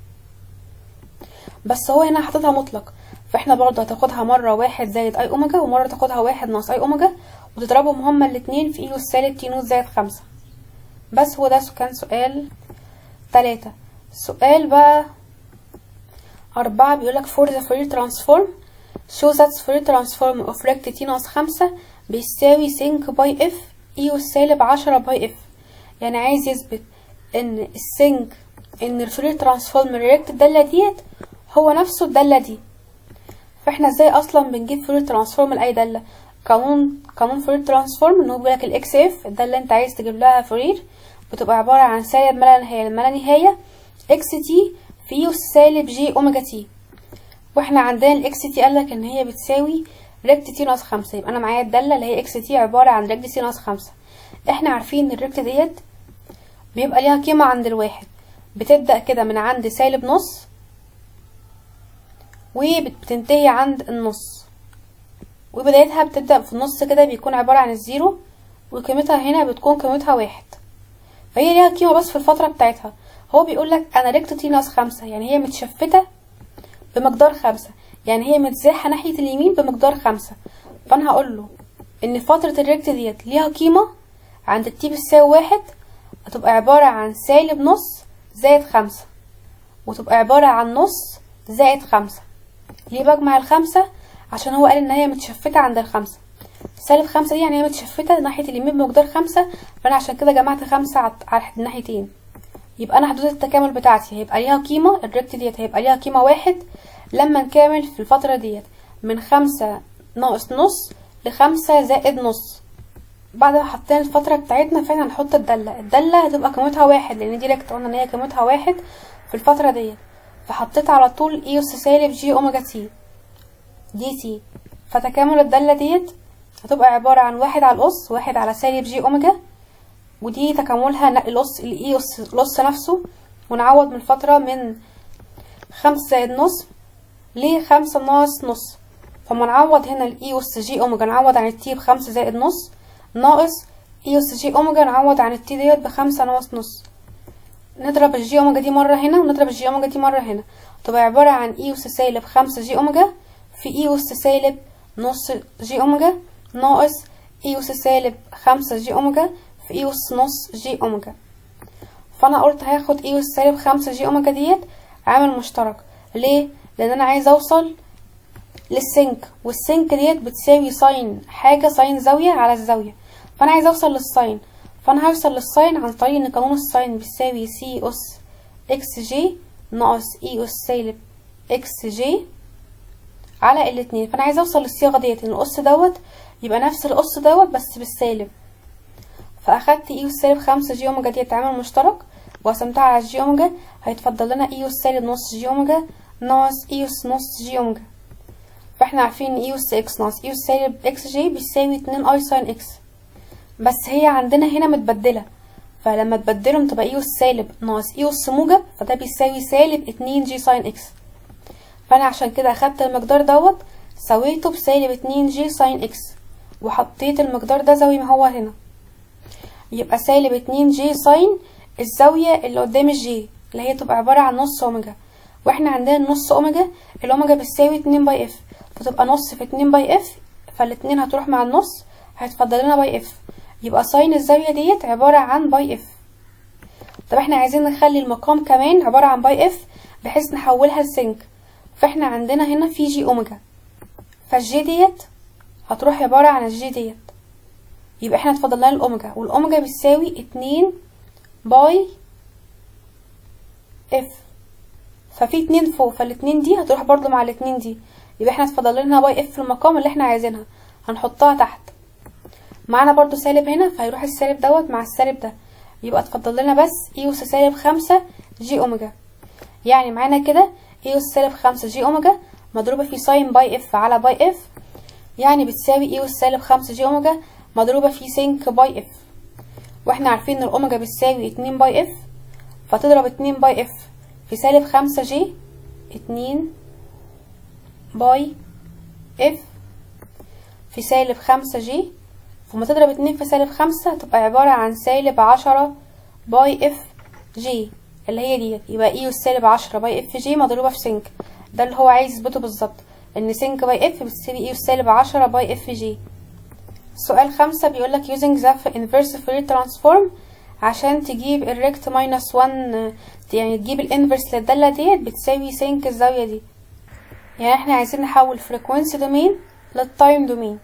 بس هو هنا حاططها مطلق فاحنا برضه هتاخدها مرة 1 زائد اي اوميجا ومرة تاخدها 1 ناقص اي اوميجا وتضربهم هما الاتنين في اي سالب تي نوت زائد 5. بس هو ده كان سؤال 3. سؤال بقى 4 بيقولك for the Fourier transform show that Fourier transform of rect t ناقص 5 بيساوي سينك باي اف اي أس سالب 10 باي اف. يعني عايز يثبت ان السينك ان الفورير ترانسفورم الريكت الدالة ديت هو نفسه الدالة دي. فاحنا ازاي اصلا بنجيب فورير ترانسفورم لاي دالة؟ قانون فورير ترانسفورم ان هو بيقولك الاكس اف الدالة انت عايز تجيب لها فورير بتبقى عبارة عن سالب ما لا نهاية ما لا نهاية اكس تي في يو سالب جي اوميجا تي. واحنا عندنا الاكس تي قالك ان هي بتساوي ريكت تي ناقص 5. يبقى انا معايا الدالة اللي هي اكس تي عبارة عن ريكت تي ناقص 5. احنا عارفين ان الريكت ديت بيبقى ليها قيمة عند الواحد بتبدأ كده من عند سالب نص وبتنتهي عند النص وبدايتها بتبدأ في النص كده بيكون عبارة عن الزيرو وقيمتها هنا بتكون قيمتها 1. فهي ليها قيمة بس في الفترة بتاعتها. هو بيقولك انا ريكت تي ناقص 5 يعني هي متشفتة بمقدار 5، يعني هي متزاحة ناحية اليمين بمقدار 5. فانا هقوله ان فترة الريكت ديت ليها قيمة عند التي بتساوي 1 هتبقى عبارة عن سالب نص زائد 5 وتبقى عبارة عن نص زائد 5. ليه بجمع ال5؟ عشان هو قال ان هي متشفتة عند ال5. سالب 5 دي يعني هي متشفتة ناحية اليمين بمقدار 5 فانا عشان كده جمعت 5 على الناحيتين. يبقى انا حدود التكامل بتاعتي هيبقى ليها قيمة الريكت ديت هيبقى ليها قيمة 1 لما نكامل في الفترة ديت من 5 ناقص نص ل5 زائد نص. بعد ما حطينا الفترة بتاعتنا فاحنا هنحط الدالة هتبقى قيمتها 1 لان دي ريكت قلنا ان هي قيمتها 1 في الفترة ديت. فحطيت على طول اي اس سالب جي اوميجا تي دي تي. فتكامل الدالة ديت هتبقى عبارة عن 1 على الأس 1 على سالب جي اوميجا ودي تكاملها الأس الاي اس الأس نفسه ونعوض من الفترة من 5 زائد نص ل5 ناقص نص. فما نعوض هنا الاي اس جي اوميجا نعوض عن التي ب5 زائد نص ناقص اي اس جي اوميجا نعوض عن التي ديت ب5 ناقص نص. نضرب الجي اوميجا دي مرة هنا ونضرب الجي اوميجا دي مرة هنا، تبقى عبارة عن اي اس سالب 5 جي اوميجا في اي اس سالب نص جي اوميجا ناقص اي اس سالب 5 جي اوميجا في اي اس نص جي اوميجا. فانا قلت هاخد اي اس سالب 5 جي اوميجا ديت عامل مشترك. ليه؟ لان انا عايز اوصل للسنك، والسنك ديت بتساوي ساين حاجة، ساين زاوية على الزاوية، فانا عايز اوصل للساين. فانا هوصل للساين عن طريق ان قانون الساين بيساوي سي اس اكس جي ناقص اي اس سالب اكس جي على الاتنين. فانا عايز اوصل للصيغة ديت ان القص دوت يبقى نفس القص دوت بس بالسالب. فاخدت اي اس سالب 5 جي اوميجا ديت عامل مشترك وقسمتها على الجي اوميجا، هيتفضل لنا اي اس سالب نص جي اوميجا ناقص اي اس نص جي اوميجا. فاحنا عارفين ان اي اس اكس ناقص اي اس سالب اكس جي بيساوي 2 اي ساين اكس، بس هي عندنا هنا متبدله، فلما تبدلهم تبقى اي اس سالب ناقص اي اس موجب، فده بيساوي سالب 2 جي ساين اكس. فانا عشان كده اخدت المقدار دوت سويته بسالب 2 جي ساين اكس وحطيت المقدار ده زي ما هو هنا، يبقى سالب 2 جي ساين الزاويه اللي قدام الجي اللي هي تبقى عباره عن نص اوميجا، واحنا عندنا نص اوميجا الاوميجا بتساوي 2 باي اف، فتبقى نص في 2 باي اف، فالاتنين هتروح مع النص هيتفضل لنا باي اف، يبقى ساين الزاويه ديت عباره عن باي اف. طب احنا عايزين نخلي المقام كمان عباره عن باي اف بحيث نحولها لسنك، فاحنا عندنا هنا في جي اوميجا، فالجي ديت هتروح عباره عن الجي ديت، يبقى احنا اتفضل لنا الاوميجا، والاوميجا بتساوي 2 باي اف، ففي 2 فوق، فالاتنين دي هتروح برضو مع الاتنين دي، يبقى احنا اتفضل لنا باي اف في المقام اللي احنا عايزينها، هنحطها تحت. معانا برضو سالب هنا، فهيروح السالب دوت مع السالب ده، يبقى اتفضل لنا بس اي اس سالب 5 جي اوميجا. يعني معانا كده اي اس سالب 5 جي اوميجا مضروبه في ساين باي اف على باي اف، يعني بتساوي اي اس سالب 5 جي اوميجا مضروبه في سينك باي اف، واحنا عارفين ان الاوميجا بتساوي 2 باي اف، فتضرب 2 باي اف في سالب 5 جي 2 باي اف في سالب 5 جي، فما تضرب 2 في سالب 5 تبقى عبارة عن سالب 10 باي اف جي اللي هي ديت، يبقى اي سالب 10 باي اف جي مضروبة في سنك، ده اللي هو عايز يثبته بالظبط، ان سنك باي اف بتساوي اي سالب 10 باي اف جي. سؤال 5 بيقولك using the inverse Fourier transform عشان تجيب الريكت ماينس 1، يعني تجيب الانفرس للدالة ديت بتساوي سنك الزاوية دي. يعني احنا عايزين نحول فريكوينسي دومين للتايم دومين،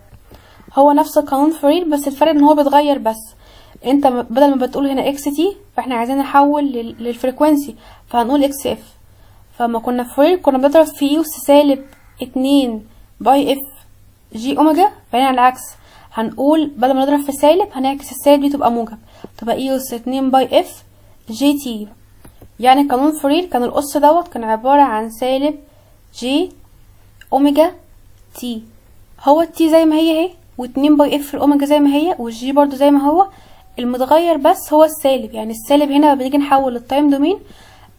هو نفس القانون فورير بس الفرق ان هو بيتغير، بس انت بدل ما بتقول هنا اكس تي فاحنا عايزين نحول للفريكوينسي فهنقول اكس اف. فما كنا في فورير كنا بنضرب في يو سالب 2 باي اف جي اوميجا، فهنا العكس هنقول بدل ما نضرب في سالب هنعكس السالب دي تبقى موجب، تبقى اي اس 2 باي اف جي تي. يعني قانون فورير كان القص دوت كان عبارة عن سالب جي اوميجا تي، هو التي زي ما هي و2 باي اف الاوميجا زي ما هي، والجي برضو زي ما هو، المتغير بس هو السالب، يعني السالب هنا لما بنيجي نحول للتايم دومين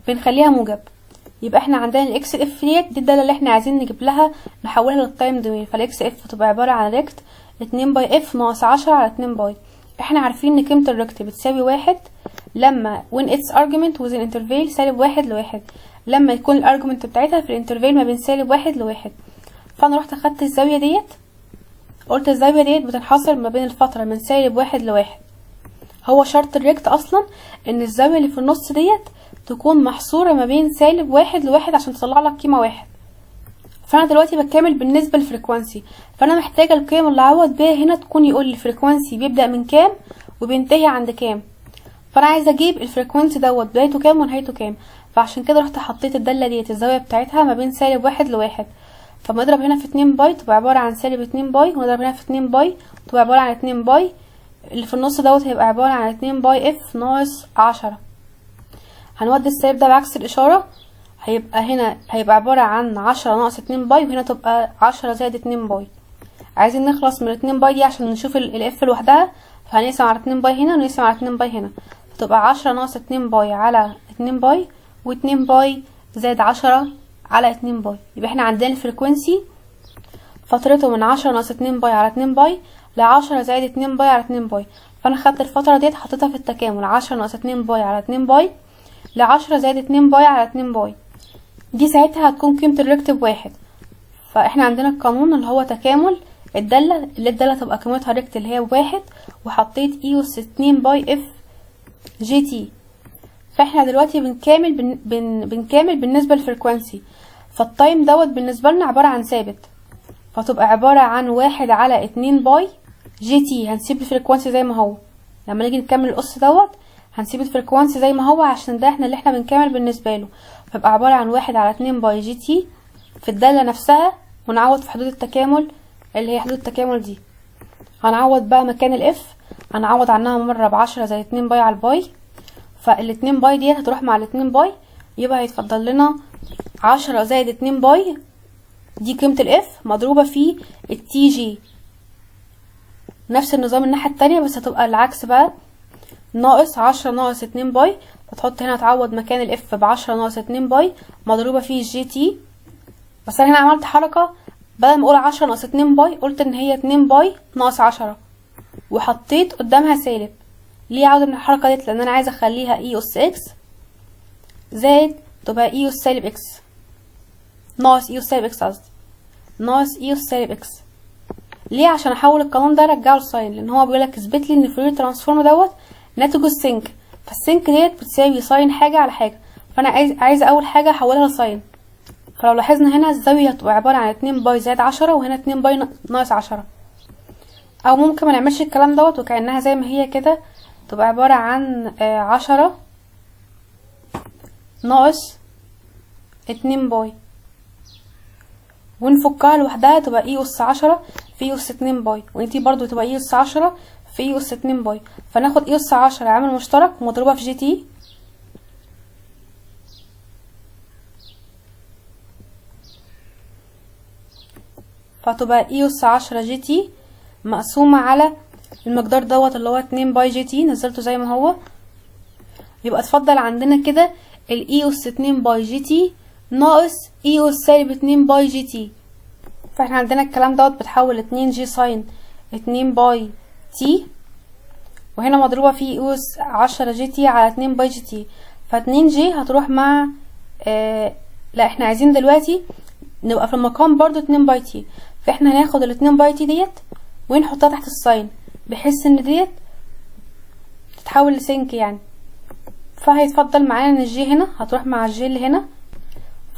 بنخليها موجب، يبقى احنا عندنا الاكس اف دي الداله اللي احنا عايزين نجيب لها نحولها للتايم دومين، فالاكس اف تبقى عباره عن ريكت 2 باي اف ناقص 10 على 2 باي. احنا عارفين ان قيمه الريكت بتساوي 1 لما when its argument within interval سالب 1 ل1، لما يكون الارجمنت بتاعتها في الانترفال ما بين سالب 1 ل1. فانا رحت اخدت الزاويه ديت، قلت الزاويه ديت بتنحصر ما بين الفتره من سالب 1 ل1. هو شرط الريكت اصلا ان الزاويه اللي في النص ديت تكون محصوره ما بين سالب 1 ل1 عشان تطلع لك قيمه 1. فانا دلوقتي بكمل بالنسبه للفريكوانسي، فانا محتاجه القيم اللي اعوض بيها هنا تكون يقول لي الفريكوانسي بيبدا من كام وبينتهي عند كام، فانا عايزه اجيب الفريكوانسي دوت بدايته كام ونهايته كام، فعشان كده رحت حطيت الداله ديت الزاويه بتاعتها ما بين سالب 1 ل1، فما اضرب هنا في 2 باي تبقى عباره عن سالب 2 باي، ونضرب هنا في 2 باي تبقى عباره عن 2 باي، اللي في النص دوت هيبقى عباره عن 2 باي اف ناقص 10. هنودي السالب ده بعكس الاشاره، هيبقى هنا هيبقى عباره عن 10 ناقص 2 باي، وهنا تبقى 10 زائد 2 باي. عايزين نخلص من 2 باي دي عشان نشوف الاف لوحدها، فهنقسم على 2 باي هنا ونقسم على 2 باي هنا، هتبقى 10 ناقص 2 باي على 2 باي، و2 باي زائد 10 على 2 باي. يبقى احنا عندنا الفريكوينسي فترته من 10 ناقص 2 باي على 2 باي ل10 زائد 2 باي على 2 باي. فانا خدت الفتره ديت حطيتها في التكامل 10 ناقص 2 باي على 2 باي ل10 زائد 2 باي على 2 باي. دي ساعتها هتكون قيمه الريكت بواحد. فاحنا عندنا القانون اللي هو تكامل الداله، اللي الداله تبقى قيمتها ريكت اللي هي بواحد، وحطيت اي اس 2 باي اف جي تي. فاحنا دلوقتي بنكامل بالنسبه للفريكوانسي. فالتايم دوت بالنسبه لنا عباره عن ثابت، فتبقى عباره عن 1 على 2 باي جي تي. هنسيب الفريكوانسي زي ما هو، لما نيجي نكمل القص دوت هنسيب الفريكوانسي زي ما هو عشان ده احنا اللي احنا بنكمل بالنسبه له. فيبقى عباره عن 1 على 2 باي جي تي في الداله نفسها، ونعوض في حدود التكامل اللي هي حدود التكامل دي. هنعوض بقى مكان الاف، هنعوض عنها مره ب10 زائد 2 باي على الباي. فال2 باي ديت هتروح مع ال2 باي، يبقى هيتفضل لنا 10 زائد 2 باي دي قيمه الاف مضروبه في التي جي. نفس النظام الناحيه التانية بس هتبقى العكس بقى، ناقص 10 ناقص 2 باي. فتحط هنا تعوض مكان الاف ب10 ناقص 2 باي مضروبه في الجي تي. بس انا هنا عملت حركه، بدل ما اقول 10 ناقص 2 باي قلت ان هي 2 باي ناقص 10، وحطيت قدامها سالب. ليه عاوزه من الحركه ديت؟ لان انا عايزه اخليها اي اس اكس زائد تبقى اي اس سالب اكس ناقص اي اس سالب اكس، قصدي ناقص اي اس سالب اكس. ليه؟ عشان احول القانون ده ارجعه لساين، لان هو بيقولك اثبت لي ان الفورير ترانسفورم دوت ناتجه السينك. فالسينك ديت بتساوي ساين حاجه على حاجه، فانا عايزه اول حاجه احولها لساين. فلو لاحظنا هنا الزاويه هتبقى عباره عن 2 باي زائد 10، وهنا 2 باي ناقص 10. او ممكن ما نعملش الكلام دوت وكانها زي ما هي كده، تبقى عباره عن 10 ناقص 2 باي، ونفكها لوحدها تبقى اي اس 10 في اي اس 2 باي، ودي برضو تبقى اي اس 10 في اي اس 2 باي. فناخد اي اس 10 عامل مشترك مضروبه في جي تي، فتبقى اي اس 10 جي تي مقسومه على المقدار دوت اللي هو 2 باي جي تي، نزلته زي ما هو. يبقى اتفضل عندنا كده الاي اس 2 باي جي تي ناقص اي اس سالب 2 باي جي تي. فاحنا عندنا الكلام دوت بتحول 2 جي ساين 2 باي تي، وهنا مضروبه في اي اس 10 جي تي على 2 باي جي تي. ف2 جي هتروح مع لا احنا عايزين دلوقتي نبقى في المقام برضو 2 باي تي. فاحنا هناخد ال 2 باي تي ديت ونحطها تحت الساين بحيث ان ديت تتحول لسينك يعني. فهيتفضل معانا ان الجي هنا هتروح مع الجي اللي هنا،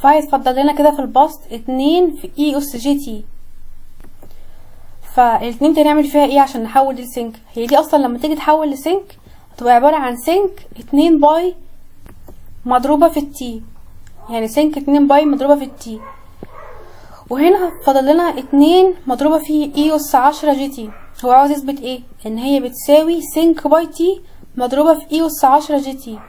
فهيتفضل لنا كده في البسط 2 في اي اس جي تي. فالاتنين دي هنعمل فيها ايه عشان نحول دي لسينك؟ هي دي اصلا لما تيجي تحول لسينك هتبقى عباره عن سينك 2 باي مضروبه في التي، يعني سينك 2 باي مضروبه في التي. وهنا فاضل لنا 2 مضروبه في اي اس 10 جي تي. هو عاوز يثبت ايه؟ ان هي بتساوي سينك باي تي مضروبه في اي اس 10 جي تي،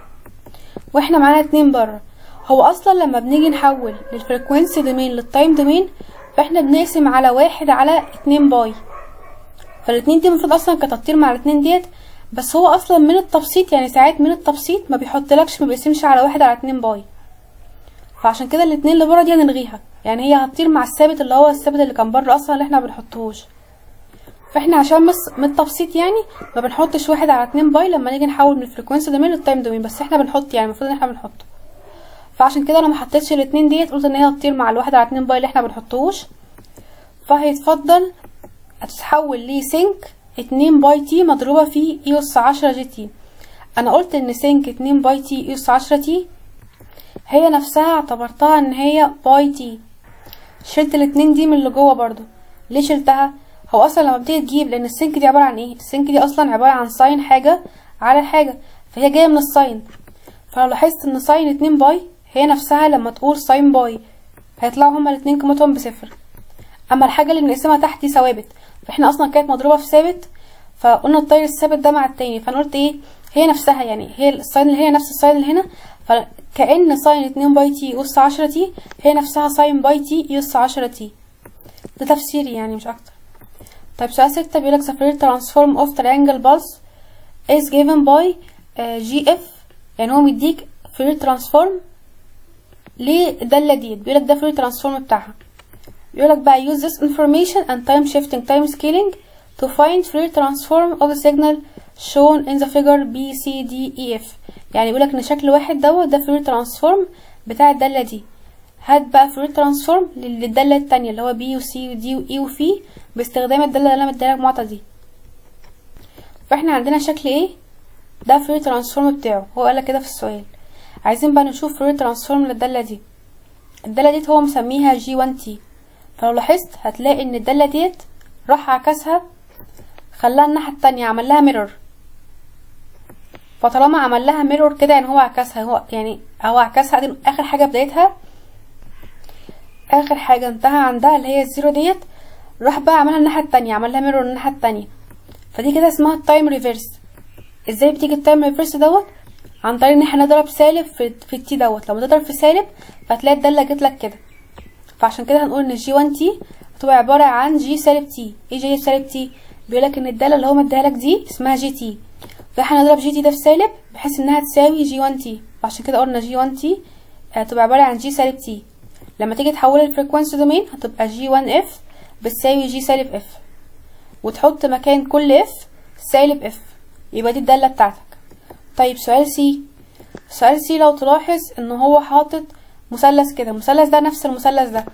واحنا معانا 2 بره. هو اصلا لما بنيجي نحول للفريكوينسي دومين للتايم دومين فاحنا بنقسم على 1 على 2 باي. فالاتنين دي المفروض اصلا كانت هتطير مع الاتنين ديت، بس هو اصلا من التبسيط يعني ساعات من التبسيط ما بيحطلكش، ما بيقسمش على 1 على 2 باي. فعشان كده الاتنين اللي بره دي هنلغيها، يعني هي هتطير مع الثابت اللي هو الثابت اللي كان بره اصلا اللي احنا ما بنحطهوش. فاحنا عشان بس من التبسيط يعني ما بنحطش 1 على 2 باي لما نيجي نحول من الفريكوينسي دومين للتايم دومين، بس احنا بنحط يعني المفروض ان احنا بنحطه. فعشان كده انا ما حطيتش الاتنين ديت، قلت ان هي هتطير مع ال1 على 2 باي اللي احنا بنحطوش. فهيتفضل هتتحول لسينك 2 باي تي مضروبه في اي اس 10 جي تي. انا قلت ان سينك 2 باي تي اي اس 10 تي هي نفسها اعتبرتها ان هي باي تي، شلت الاتنين دي من اللي جوه برضو. ليه شلتها؟ هو اصلا لما بتيجي تجيب، لان السينك دي عباره عن ايه؟ السينك دي اصلا عباره عن ساين حاجه على حاجه، فهي جايه من الساين. فلو لاحظت ان ساين 2 باي هي نفسها لما تقول ساين باي هيطلعوا هما الاتنين قيمتهم بصفر. اما الحاجه اللي بنقسمها تحت دي ثوابت، فاحنا اصلا كانت مضروبه في ثابت، فقلنا الطير الثابت ده مع التاني. فانا قلت ايه؟ هي نفسها يعني هي الساين اللي هي نفس الساين اللي هنا، فكأن ساين 2 باي تي اس 10 تي هي نفسها ساين باي تي اس 10 تي. ده تفسيري يعني مش اكتر. طيب سؤال 6 بيقولك the Fourier transform of triangle pulse is given by جي اف، يعني هو مديك فورير ترانسفورم للدالة ديت، بيقولك ده فورير ترانسفورم بتاعها. بيقولك بقى use this information and time shifting time scaling to find Fourier transform of the signal shown in the figure B C D E F. يعني بيقولك ان شكل واحد دوت ده Fourier transform بتاع الدالة دي. هات بقى Fourier transform للدالة التانية اللي هو B و C و D و E و F باستخدام الدالة اللي انا مديها لك معطى دي. فاحنا عندنا شكل ايه ده Fourier transform بتاعه، هو قالك كده في السؤال. عايزين بقى نشوف Fourier transform للدالة دي. الدالة دي هو مسميها G1T. فلو لاحظت هتلاقي ان الدالة ديت راح عكسها خلاها الناحية التانية، عمل لها ميرور. فطالما عمل لها ميرور كده يعني هو عكسها، هو عكسها دي اخر حاجة بدايتها، اخر حاجة انتهى عندها اللي هي الزيرو ديت، راح بقى عملها الناحية التانية، عمل لها ميرور الناحية التانية. فدي كده اسمها التايم ريفيرس. ازاي بتيجي التايم ريفيرس دوت؟ عن طريق ان احنا نضرب سالب في التي دوت. لما تضرب في سالب فهتلاقي الدالة جت لك كده. فعشان كده هنقول ان جي 1 تي هتبقى عبارة عن جي سالب تي. ايه جي سالب تي؟ بيقولك ان الدالة اللي هو مديها لك دي اسمها جي تي، فاحنا نضرب جي تي ده في سالب بحيث انها تساوي جي 1 تي. فعشان كده قلنا جي 1 تي هتبقى عبارة عن جي سالب تي. لما تيجي تحولها الفريكوانسي دومين هتبقى جي 1 اف بتساوي جي سالب اف، وتحط مكان كل اف سالب اف، يبقى دي الدالة بتاعتك. طيب سؤال سي لو تلاحظ ان هو حاطط مثلث كده، المثلث ده نفس المثلث ده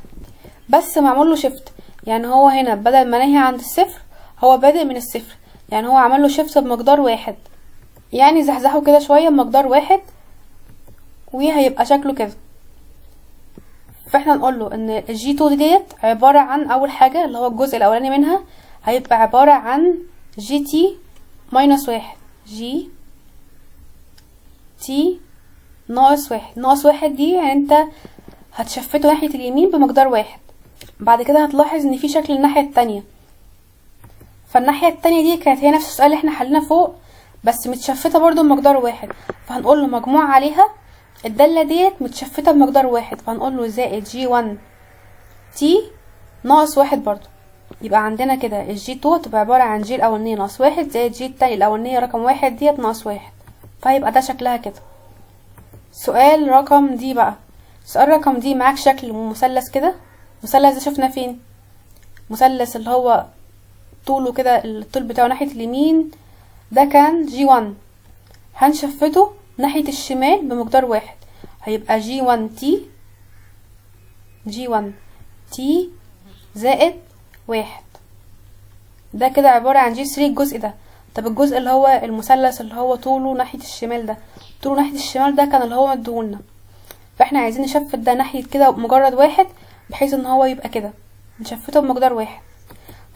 بس معمول له شيفت. يعني هو هنا بدل ما نهي عند الصفر هو بادئ من الصفر، يعني هو عمل له شيفت بمقدار واحد، يعني زحزحه كده شويه بمقدار واحد وهيبقى شكله كده. فاحنا نقول له ان الجي 2 ديت عباره عن اول حاجه اللي هو الجزء الاولاني منها هيبقى عباره عن جي تي ماينس واحد، جي تي ناقص واحد. ناقص واحد دي يعني انت هتشفته ناحية اليمين بمقدار واحد. بعد كده هتلاحظ ان في شكل الناحية التانية، فالناحية التانية دي كانت هي نفس السؤال اللي احنا حلنا فوق بس متشفتة برضو بمقدار واحد، فهنقول له مجموع عليها الدالة ديت متشفتة بمقدار واحد، فهنقول له زائد جي 1 تي ناقص واحد برضو. يبقى عندنا كده الجي 2 تبقى عبارة عن جي الاولانية ناقص واحد زائد جي التانية الاولانية رقم واحد ديت ناقص واحد، فهيبقى ده شكلها كده. سؤال رقم دي بقى، سؤال رقم دي معاك شكل مثلث كده. المثلث ده شفنا فين؟ مثلث اللي هو طوله كده، الطول بتاعه ناحية اليمين ده كان جي 1، هنشفته ناحية الشمال بمقدار واحد، هيبقى جي 1 تي، جي 1 تي زائد واحد. ده كده عبارة عن جي 3 الجزء ده. طب الجزء اللي هو المثلث اللي هو طوله ناحية الشمال ده، طوله ناحية الشمال ده كان اللي هو مديهولنا، فاحنا عايزين نشفت ده ناحية كده مجرد واحد بحيث ان هو يبقى كده، نشفته بمقدار واحد.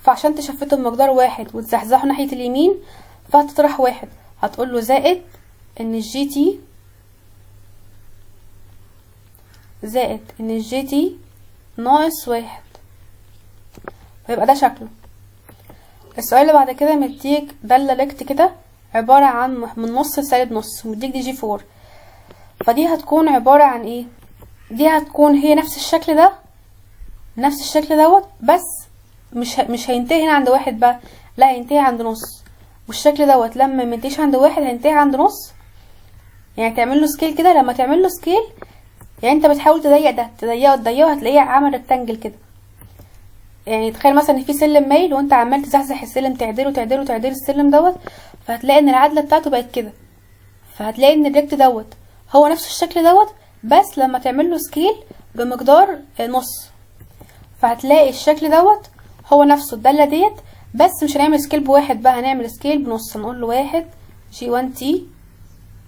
فعشان تشفته بمقدار واحد وتزحزحه ناحية اليمين فهتطرح واحد، هتقول له زائد ان الجي تي زائد ان الجي تي ناقص واحد، فيبقى ده شكله. السؤال اللي بعد كده مديك دالة ليكت كده عبارة عن من نص لسالب نص، ومديك دي جي 4، فدي هتكون عبارة عن ايه؟ دي هتكون هي نفس الشكل ده، نفس الشكل دوت، بس مش هينتهي هنا عند واحد بقى، لا هينتهي عند نص. والشكل دوت لما منتهيش عند واحد هينتهي عند نص، يعني تعمل له سكيل كده. لما تعمل له سكيل يعني انت بتحاول تضيق ده، تضيقه هتلاقيه عمل ريكتانجل كده. يعني تخيل مثلا ان في سلم مايل وانت عمال تزحزح السلم، تعدله السلم دوت، فهتلاقي ان العدله بتاعته بقت كده، فهتلاقي ان الريكت دوت هو نفس الشكل دوت بس لما تعمل له سكيل بمقدار نص، فهتلاقي الشكل دوت هو نفسه الداله ديت، بس مش هنعمل سكيل بواحد بقى، هنعمل سكيل بنص. هنقول له واحد جي 1 تي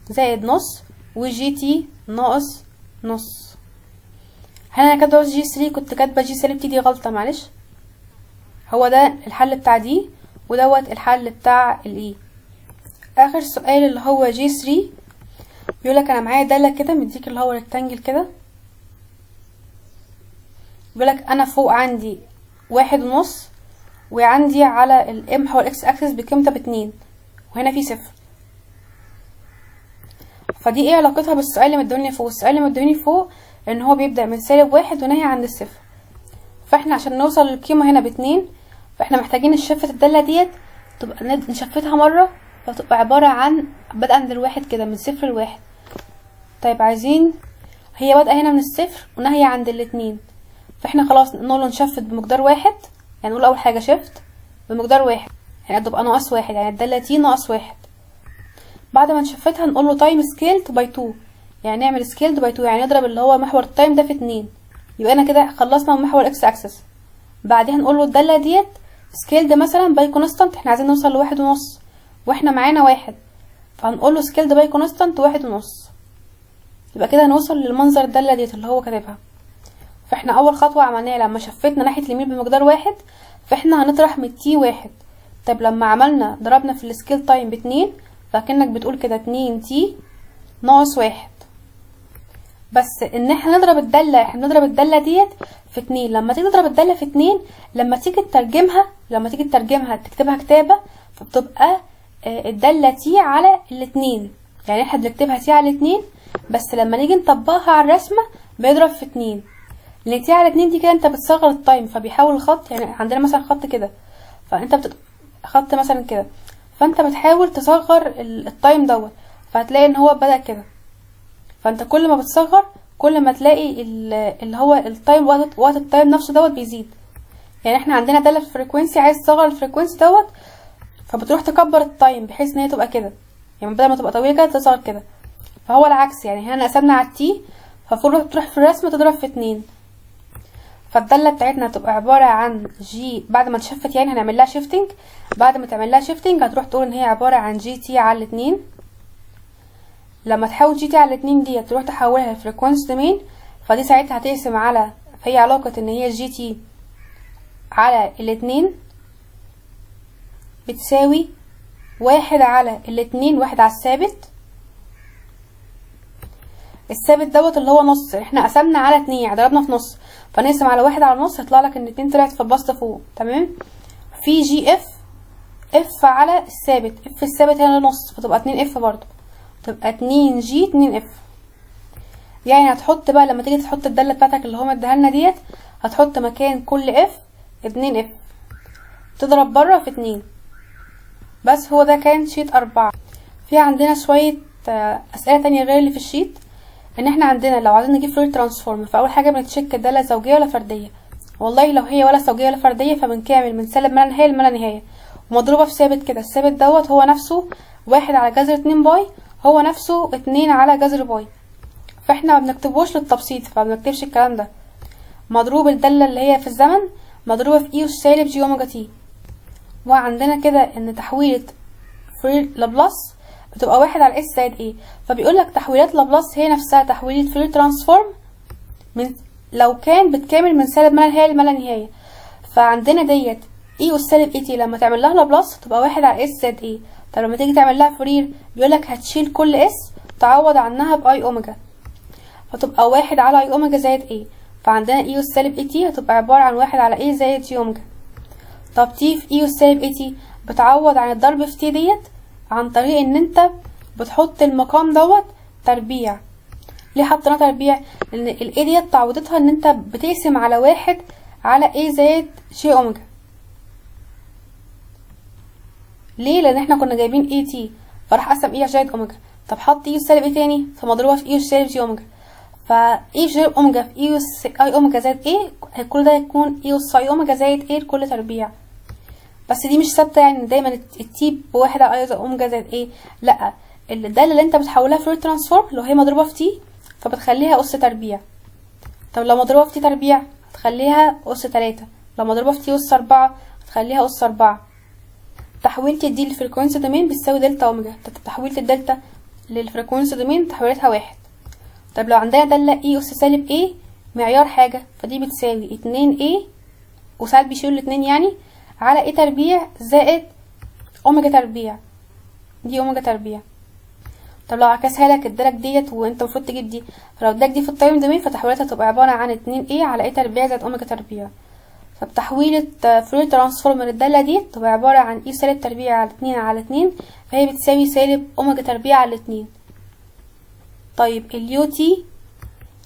زائد نص وجي تي ناقص نص. هنا انا كاتبه جي 3 كنت كاتبه جي سالب تي، دي غلطه معلش. هو ده الحل بتاع دي ودوت الحل بتاع الاي. اخر سؤال اللي هو جي 3 بيقولك انا معايا داله كده مديك اللي هو ريكتانجل كده، بيقولك انا فوق عندي واحد ونص، وعندي على الام هو الاكس اكسس بقيمتها ب2 وهنا في صفر. فدي ايه علاقتها بالسؤال اللي مدوني فوق؟ السؤال اللي مدوني فوق ان هو بيبدأ من سالب واحد ونهي عند الصفر، فاحنا عشان نوصل للقيمة هنا ب2 فاحنا محتاجين نشفت الدالة ديت، تبقى نشفتها مرة فتبقى عبارة عن بادئة عند الواحد كده، من صفر لواحد. طيب عايزين، هي بادئة هنا من الصفر ونهي عند الاتنين، فاحنا خلاص نقول له نشفت بمقدار واحد. يعني نقول اول حاجة شفت بمقدار واحد، يعني تبقى ناقص واحد، يعني الدالة تي ناقص واحد. بعد ما نشفتها نقول له تايم سكيلد باي 2، يعني نعمل سكيلد باي 2، يعني نضرب اللي هو محور التايم ده في 2، يبقى انا كده خلصنا من محور اكس اكسس. بعدها نقول له الدالة ديت سكيلد مثلا باي كونستانت، احنا عايزين نوصل لواحد ونص واحنا معانا واحد، فهنقول له سكيلد باي كونستانت واحد ونص. يبقى كده نوصل للمنظر الدالة ديت اللي هو كاتبها. فاحنا اول خطوة عملناها لما شفتنا ناحية اليمين بمقدار واحد، فاحنا هنطرح من تي واحد. طب لما عملنا ضربنا في السكيل تايم باتنين، فكأنك بتقول كده 2 تي ناقص واحد. بس ان احنا نضرب الدالة، احنا بنضرب الدالة ديت في 2. لما تيجي تضرب الدالة في 2، لما تيجي تترجمها تكتبها كتابة، فبتبقى الدالة تي على الاتنين، يعني احنا بنكتبها تي على الاتنين، بس لما نيجي نطبقها على الرسمة بيضرب في 2. لان تي على 2 دي كده انت بتصغر التايم، فبيحاول الخط، يعني عندنا مثلا خط كده، فانت خط مثلا كده، فانت بتحاول تصغر التايم دوت، فهتلاقي ان هو بدأ كده. فانت كل ما بتصغر كل ما تلاقي اللي هو التايم، وقت التايم نفسه دوت بيزيد. يعني احنا عندنا دالة في الفريكوينسي، عايز تصغر الفريكوينسي دوت، فبتروح تكبر التايم بحيث ان هي تبقى كده، يعني بدل ما تبقى طويله كده تصغر كده. فهو العكس، يعني هنا قسمنا على التي، فالمفروض تروح في الرسم تضرب في 2. فالدالة بتاعتنا هتبقى عبارة عن جي بعد ما تشفت، يعني هنعمل لها شيفتنج. بعد ما تعمل لها شيفتنج هتروح تقول ان هي عبارة عن جي تي على 2. لما تحول جي تي على 2 دي تروح تحولها لفريكوانسي دومين، فدي ساعتها هتقسم على، فهي علاقة ان هي جي تي على الاتنين بتساوي واحد على الاتنين، واحد على الثابت دوت اللي هو نص. احنا قسمنا على 2، يعني ضربنا في نص، فنقسم على واحد على نص، هيطلع لك ان 2 طلعت في البسط فوق. تمام. في جي اف على الثابت، اف الثابت هنا نص، فتبقى 2 اف برضو، تبقى 2 جي 2 اف. يعني هتحط بقى لما تيجي تحط الداله بتاعتك اللي هو مديها لنا ديت، هتحط مكان كل اف 2 اف، تضرب بره في 2. بس هو ده كان شيت 4. في عندنا شويه اسئله تانية غير اللي في الشيت. ان احنا عندنا لو عايزين نجيب فلويد ترانسفورم، فاول حاجه بنتشيك الداله زوجيه ولا فرديه. والله لو هي ولا زوجيه ولا فرديه، فبنكامل من سالب ما لا نهايه لما لا نهايه، ومضروبه في ثابت كده. الثابت دوت هو نفسه 1 على جذر 2 باي، هو نفسه 2 على جذر باي. فاحنا ما بنكتبوش للتبسيط، فمبنكتبش الكلام ده. مضروب الداله اللي هي في الزمن مضروبه في اي سالب جي اوميجا تي. وعندنا كده ان تحويله فورير لابلاس بتبقى 1 على اس زائد ايه. فبيقول لك تحويلات لابلاس هي نفسها تحويله فورير ترانسفورم من لو كان بتكامل من سالب ما لا نهايه لما لا نهايه. فعندنا ديت اي اس سالب اي تي لما تعمل لها لابلاس تبقى 1 على اس زائد ايه. طب لما تيجي تعمل لها فورير بيقول لك هتشيل كل اس تعوض عنها باي اوميجا، فتبقى 1 على اي اوميجا زائد ايه. فعندنا اي اس سالب اي تي هتبقى عباره عن 1 على ايه زائد جي اوميجا. طب تي في اي اس سالب اي تي بتعوض عن الضرب في تي ديت عن طريق ان انت بتحط المقام دوت تربيع. ليه حطينا تربيع؟ لان الاي ديت تعويضتها ان انت بتقسم على 1 على ايه زائد جي اوميجا. ليه؟ لان احنا كنا جايبين اي تي، فراح قسم ايه زائد اوميجا. طب حط اي سالب ايه تاني، فمضروبه في اي سالب جي اوميجا، فاي جي اوميجا في اي اي اوميجا زائد ايه، كل ده يكون اي اس اي اوميجا زائد ايه لكل تربيع. بس دي مش ثابته، يعني دايما التي بواحد على اي اوميجا زائد ايه، لا. الداله اللي انت بتحولها فلويد ترانسفورم لو هي مضروبه في تي فبتخليها اس تربيع. طب لو مضروبه في تي تربيع هتخليها اس 3، لو مضروبه في تي اس 4 هتخليها اس 4. تحويلة الدي للفريكوينسي دومين بتساوي دلتا اوميجا. تحويلة الدلتا للفريكوينسي دومين تحويلتها 1. طب لو عندنا دالة اي اس سالب ايه معيار حاجة، فدي بتساوي 2 ايه، وساعات بيشيلوا الاتنين، يعني على ايه تربيع زائد اوميجا تربيع، دي اوميجا تربيع. طب لو عكسها لك ادالك ديت وانت المفروض تجيب دي، فلو اداك دي في التايم دومين فتحويلتها تبقى عبارة عن 2 ايه على ايه تربيع زائد اوميجا تربيع. فبتحويلة فلويد ترانسفورم من الدالة دي تبقى عبارة عن اي سالب تربيع على 2 على 2، فهي بتساوي سالب اوميجا تربيع على 2. طيب اليو تي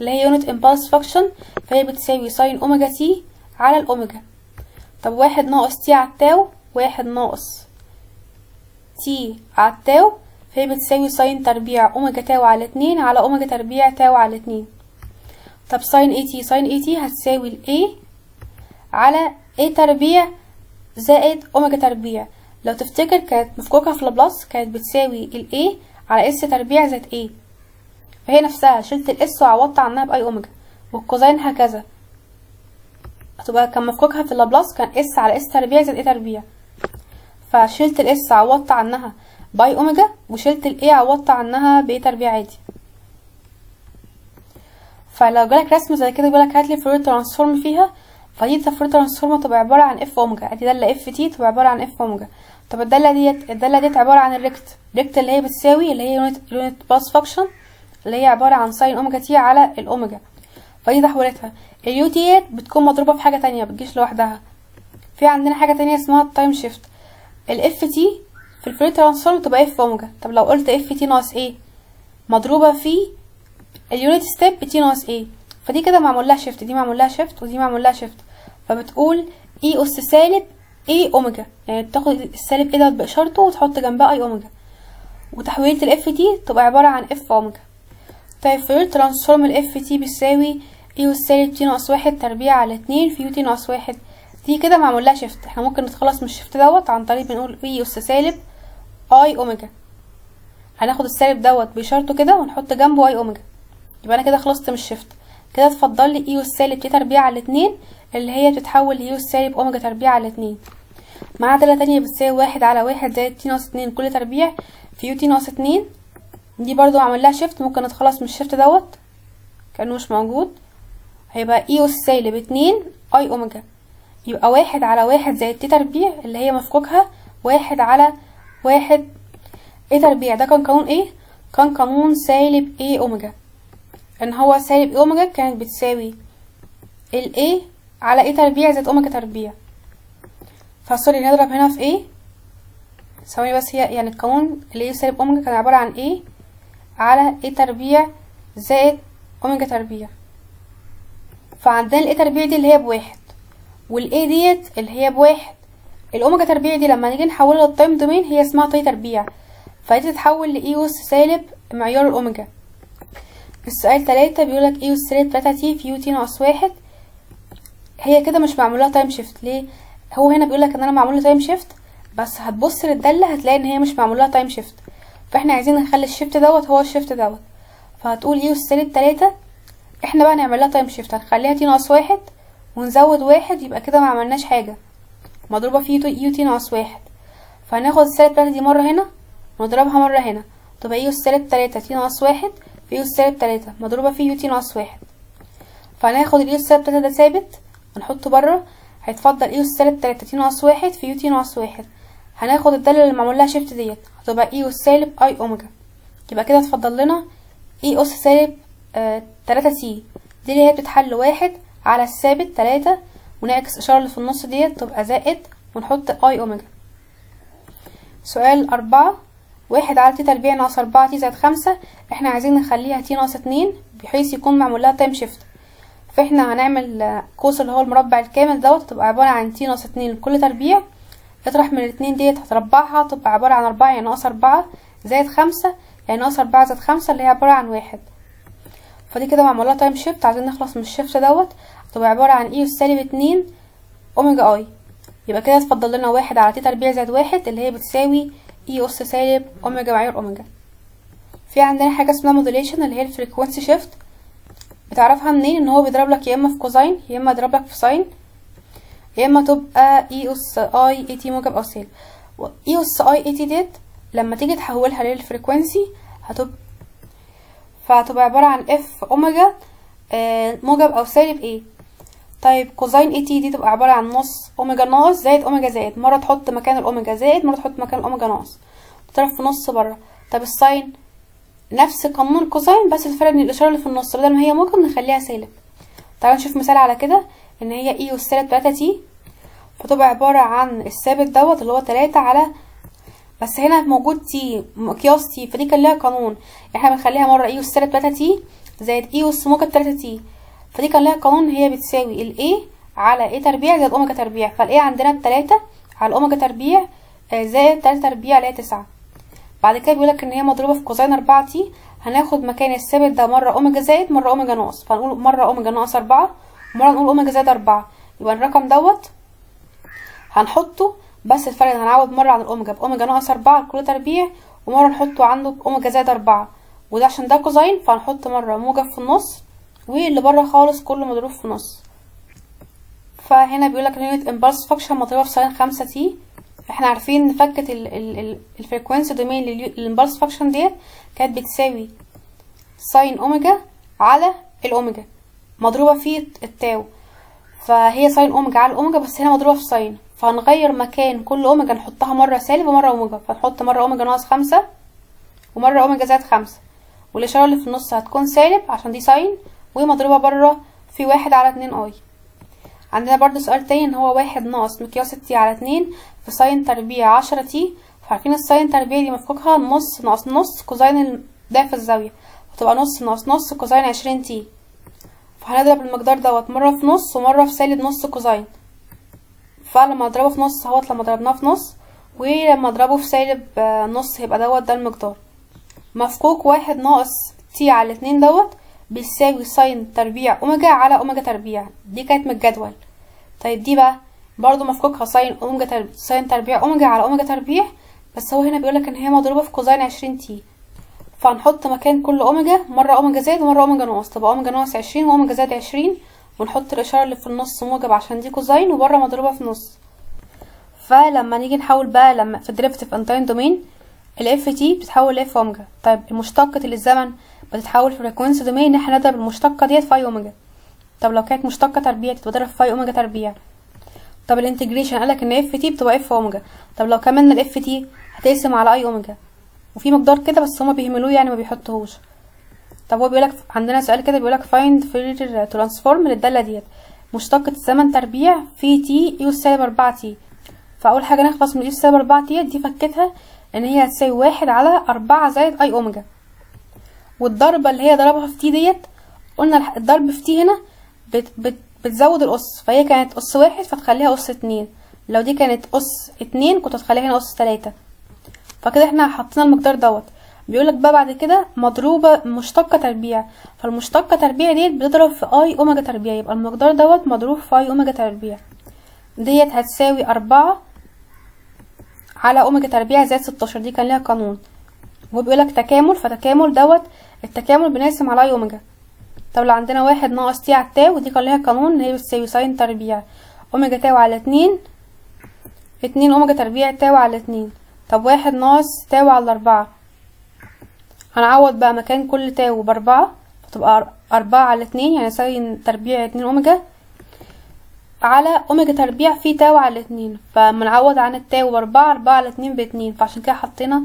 اللي هي يونت امبالس فانكشن، فهي بتساوي ساين اوميجا تي على الاوميجا. طب 1 ناقص تي على التاو، 1 ناقص تي على التاو، فهي بتساوي ساين تربيع اوميجا تاو على 2 على اوميجا تربيع تاو على 2. طب ساين اي تي، ساين اي تي هتساوي الاي على اي تربيع زائد اوميجا تربيع. لو تفتكر كانت مفكوكة في لابلاس كانت بتساوي الاي على اس تربيع زائد اي، فهي نفسها شلت الاس وعوضت عنها باي اوميجا، والكوزين هكذا هتبقى كان مفكوكها في لابلاس كان اس على اس تربيع زائد اي تربيع، فشلت الاس عوضت عنها باي اوميجا، وشلت الاي عوضت عنها باي تربيع عادي. فلو جالك رسم زي كده يقولك هاتلي فورير ترانسفورم فيها، فدي الفورير ترانسفورم تبقى عباره عن اف اوميجا، ادي داله اف تي تبقى عباره عن اف اوميجا. طب الداله ديت عباره عن الريكت اللي هي بتساوي اللي هي يونت باس فانكشن اللي هي عباره عن ساين اوميجا تي على الاوميجا، فدي تحويلتها. اليو تي بتكون مضروبه في حاجه تانية بتجيش لوحدها. في عندنا حاجه تانية اسمها التايم شيفت، الاف تي في الفورير ترانسفورم تبقى اف اوميجا. طب لو قلت اف تي ناقص ايه مضروبه في اليونت ستيب تي ناقص ايه، فدي كده معمول لها شيفت، دي معمول لها شيفت ودي معمول لها شيفت، فبتقول اي اس سالب اي اوميجا، يعني بتاخد السالب ايه دوت باشارته وتحط جنبها اي اوميجا، وتحويلة الاف تي تبقى عباره عن اف اوميجا. طيب فورير ترانسفورم الاف تي بيساوي اي اس سالب تي ناقص 1 تربيع على 2 في يو تي ناقص 1، دي كده معمول لها شيفت. احنا ممكن نتخلص من الشيفت دوت عن طريق بنقول اي اس سالب اي اوميجا، هناخد السالب دوت باشارته كده ونحط جنبه اي اوميجا، يبقى انا كده خلصت من الشيفت. كده اتفضل لي اي اس سالب تي تربيع على 2 اللي هي بتتحول لاي اس سالب اوميجا تربيع على 2. معاها داله تانية بتساوي 1 على 1 زائد تي ناقص 2 كل تربيع في يو تي ناقص 2، دي برضو معمول لها شيفت، ممكن نتخلص من الشيفت دوت كانه مش موجود، هيبقى اي اس سالب 2 اي اوميجا، يبقى 1 على 1 زائد تي تربيع اللي هي مفكوكها 1 على 1 اي تربيع. ده كان قانون ايه؟ كان قانون سالب اي اوميجا، ان هو سالب اي اوميجا كانت بتساوي الاي على اي تربيع زائد اوميجا تربيع. فسوري نضرب هنا في ايه، ثواني بس، هي يعني القانون اللي هي سالب اوميجا كان عباره عن ايه على اي تربيع زائد اوميجا تربيع، فعندنا الاي تربيع دي اللي هي بواحد والاي ديت اللي هي بواحد. الاوميجا تربيع دي لما نيجي نحولها للتايم دومين هي اسمها تاي تربيع، فدي تتحول لاي اس سالب معيار الاوميجا. السؤال 3 بيقولك اي اس سالب 3 تي في يو تي ناقص 1، هي كده مش معمولها تايم شيفت. ليه؟ هو هنا بيقولك ان انا معمولها تايم شيفت، بس هتبص للداله هتلاقي ان هي مش معمولها تايم شيفت، فاحنا عايزين نخلي الشيفت دوت هو الشيفت دوت، فهتقول اي اس سالب 3 احنا بقى نعملها تايم شيفت، هنخليها تي ناقص 1 ونزود 1، يبقى كده ما عملناش حاجه، مضروبه في يو تي ناقص 1، فهناخد السالب 3 دي مره هنا ونضربها مره هنا، تبقى اي اس سالب 3 تي ناقص 1 في يو اس سالب 3 مضروبه في يو تي ناقص 1، فهناخد الاي اس سالب 3 ده ثابت ونحطه بره، هيتفضل اي اس سالب 3 تي ناقص 1 في يو تي ناقص 1، هناخد الداله اللي معمول لها شيفت ديت هتبقى اي اس سالب اي اوميجا، يبقى كده اتفضل لنا اي اس سالب 3 تي دي اللي هي بتتحل 1 على الثابت 3 ونعكس الاشاره اللي في النص ديت تبقى زائد ونحط اي اوميجا. سؤال 4 1 على تي تربيع ناقص 4 تي زائد 5، احنا عايزين نخليها تي ناقص 2 بحيث يكون معمول لها تايم شيفت، فاحنا هنعمل قوس اللي هو المربع الكامل دوت تبقى عباره عن تي ناقص 2 كل تربيع، اطرح من الاتنين ديت هتربعها تبقى عباره عن 4 يعني ناقص 4 زائد 5 يعني ناقص 4 زائد 5 اللي هي عباره عن 1، فدي كده معمول لها تايم شيفت. عايزين نخلص من الشيفت دوت تبقى عباره عن اي اس سالب 2 اوميجا اي، يبقى كده اتفضل لنا 1 على تي تربيع زائد 1 اللي هي بتساوي اي اس سالب اوميجا معيار اوميجا. في عندنا حاجه اسمها موديليشن اللي هي الفريكوانسي شيفت، بتعرفها منين؟ ان هو بيضرب لك يا اما في كوزين يا اما يضرب لك في ساين، يا اما تبقى اي اس اي اي تي موجب او سالب. اي اس اي اي تي ديت لما تيجي تحولها للفريكوانسي فهتبقى عباره عن اف اوميجا موجب او سالب ايه. طيب كوزين اي تي دي تبقى عباره عن نص اوميجا ناقص زائد اوميجا زائد، مره تحط مكان الاوميجا زائد مره تحط مكان الاوميجا ناقص، تضرب في نص بره. طب الساين نفس قانون الكوزين بس الفرق ان الاشاره اللي في النص بدل ما هي موجب نخليها سالب. تعالوا نشوف مثال على كده، ان هي اي اس سالب 3 تي فتبقى عباره عن الثابت دوت اللي هو 3 على، بس هنا موجود تي مقياس تي فدي كان لها قانون، احنا بنخليها مره اي اس سالب 3 تي زائد اي اس موجب 3 تي، فدي كان لها قانون هي بتساوي الاي على اي تربيع زائد اوميجا تربيع، فالاي عندنا ب3 على اوميجا تربيع زائد 3/4 اللي هي 9. بعد كده بيقولك ان هي مضروبة في كوزين 4 تي، هناخد مكان الثابت ده مرة اوميجا زائد مرة اوميجا ناقص، فهنقول مرة اوميجا ناقص 4 ومرة نقول اوميجا زائد 4. يبقى الرقم دوت هنحطه، بس الفرق هنعوض مرة عن الاوميجا باوميجا ناقص 4 كل تربيع، ومرة نحطه عنده باوميجا زائد 4، وده عشان ده كوزين فهنحط مرة موجب في النص، واللي بره خالص كله مضروب في نص. فهنا بيقولك اليونت امبلس فانكشن مضروبة في ساين 5 تي. احنا عارفين ان فكة الفريكوينسي دومين للامبلس فانكشن ديت كانت بتساوي ساين اوميجا على الاوميجا مضروبة في التاو، فهي ساين اوميجا على الاوميجا بس هنا مضروبة في ساين، فهنغير مكان كل اوميجا نحطها مرة سالب ومرة اوميجا، فنحط مرة اوميجا ناقص 5 ومرة اوميجا زائد 5، والاشارة اللي في النص هتكون سالب عشان دي ساين، ومضروبة بره في 1 على 2 اي. عندنا برضو سؤال تاني ان هو 1 ناقص مقياس تي على 2 في ساين تربيع 10 تي، فعارفين الساين تربيع دي مفكوكها نص ناقص نص كوزين ضعف الزاوية، فتبقى نص ناقص نص كوزين 20 تي، فهنضرب المقدار دوت مرة في نص ومرة في سالب نص كوزين، فلما اضربه في نص اهوت لما ضربناه في نص، ولما اضربه في سالب نص هيبقى دوت ده المقدار. مفكوك 1 ناقص تي على 2 دوت بيساوي ساين تربيع اوميجا على اوميجا تربيع، دي كانت من الجدول. طيب دي بقى برضو مفكوكها ساين اوميجا ساين تربيع اوميجا على اوميجا تربيع، بس هو هنا بيقولك ان هي مضروبة في كوزين 20 تي، فهنحط مكان كل اوميجا مرة اوميجا زائد ومرة اوميجا ناقص، تبقى اوميجا ناقص 20 واوميجا زائد 20، ونحط الاشارة اللي في النص موجب عشان دي كوزين وبره مضروبة في نص. فلما نيجي نحول بقى لما في الديريفيتيف ان تايم دومين الاف تي بتتحول لاف اوميجا، طيب المشتقة اللي الزمن بتتحول في فريكوينسي دومين ان احنا نضرب المشتقة ديت في اي اوميجا. طب لو كانت مشتقة تربيع تتضرب في اي اوميجا تربيع. طب الانتجريشن قالك ان اف تي بتبقى اف اوميجا، طب لو كمان الاف تي هتقسم على اي اوميجا، وفي مقدار كده بس هما بيهملوه يعني ما بيحطوهوش. طب هو بيقولك عندنا سؤال كده بيقولك فايند فورير ترانسفورم للدالة ديت مشتقة الزمن تربيع في تي يو سالب 4 تي. فاول حاجة نخلص من يو سالب 4 تي دي فكتها ان هي هتساوي 1 على 4 زائد اي اوميجا، والضربة اللي هي ضربها في تي ديت قلنا الضرب في تي هنا بتزود الأس، فهي كانت أس 1 فتخليها أس 2، لو دي كانت أس 2 كنت هتخليها هنا أس 3. فكده احنا حطينا المقدار دوت. بيقولك بقى بعد كده مضروبة مشتقة تربيع، فالمشتقة تربيع ديت بتضرب في اي اوميجا تربيع، يبقى المقدار دوت مضروب في اي اوميجا تربيع، ديت هتساوي 4 على اوميجا تربيع زائد 16، دي كان ليها قانون. وبيقولك تكامل، فتكامل دوت التكامل بنقسم على اي اوميجا. طب لو عندنا 1 ناقص تي على التاو ودي كان ليها قانون ان هي بتساوي ساين تربيع اوميجا تاو على 2 اوميجا تربيع تاو على 2. طب 1 ناقص تاو على 4 هنعوض بقى مكان كل تاو ب4، فتبقى 4 على 2 يعني ساين تربيع 2 اوميجا على اوميجا تربيع في تاو على 2، فما نعوض عن التاو ب4 4 على 2 ب2، فعشان كده حطينا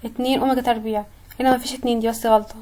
2 اوميجا تربيع. هنا مفيش 2 دي بس غلطة.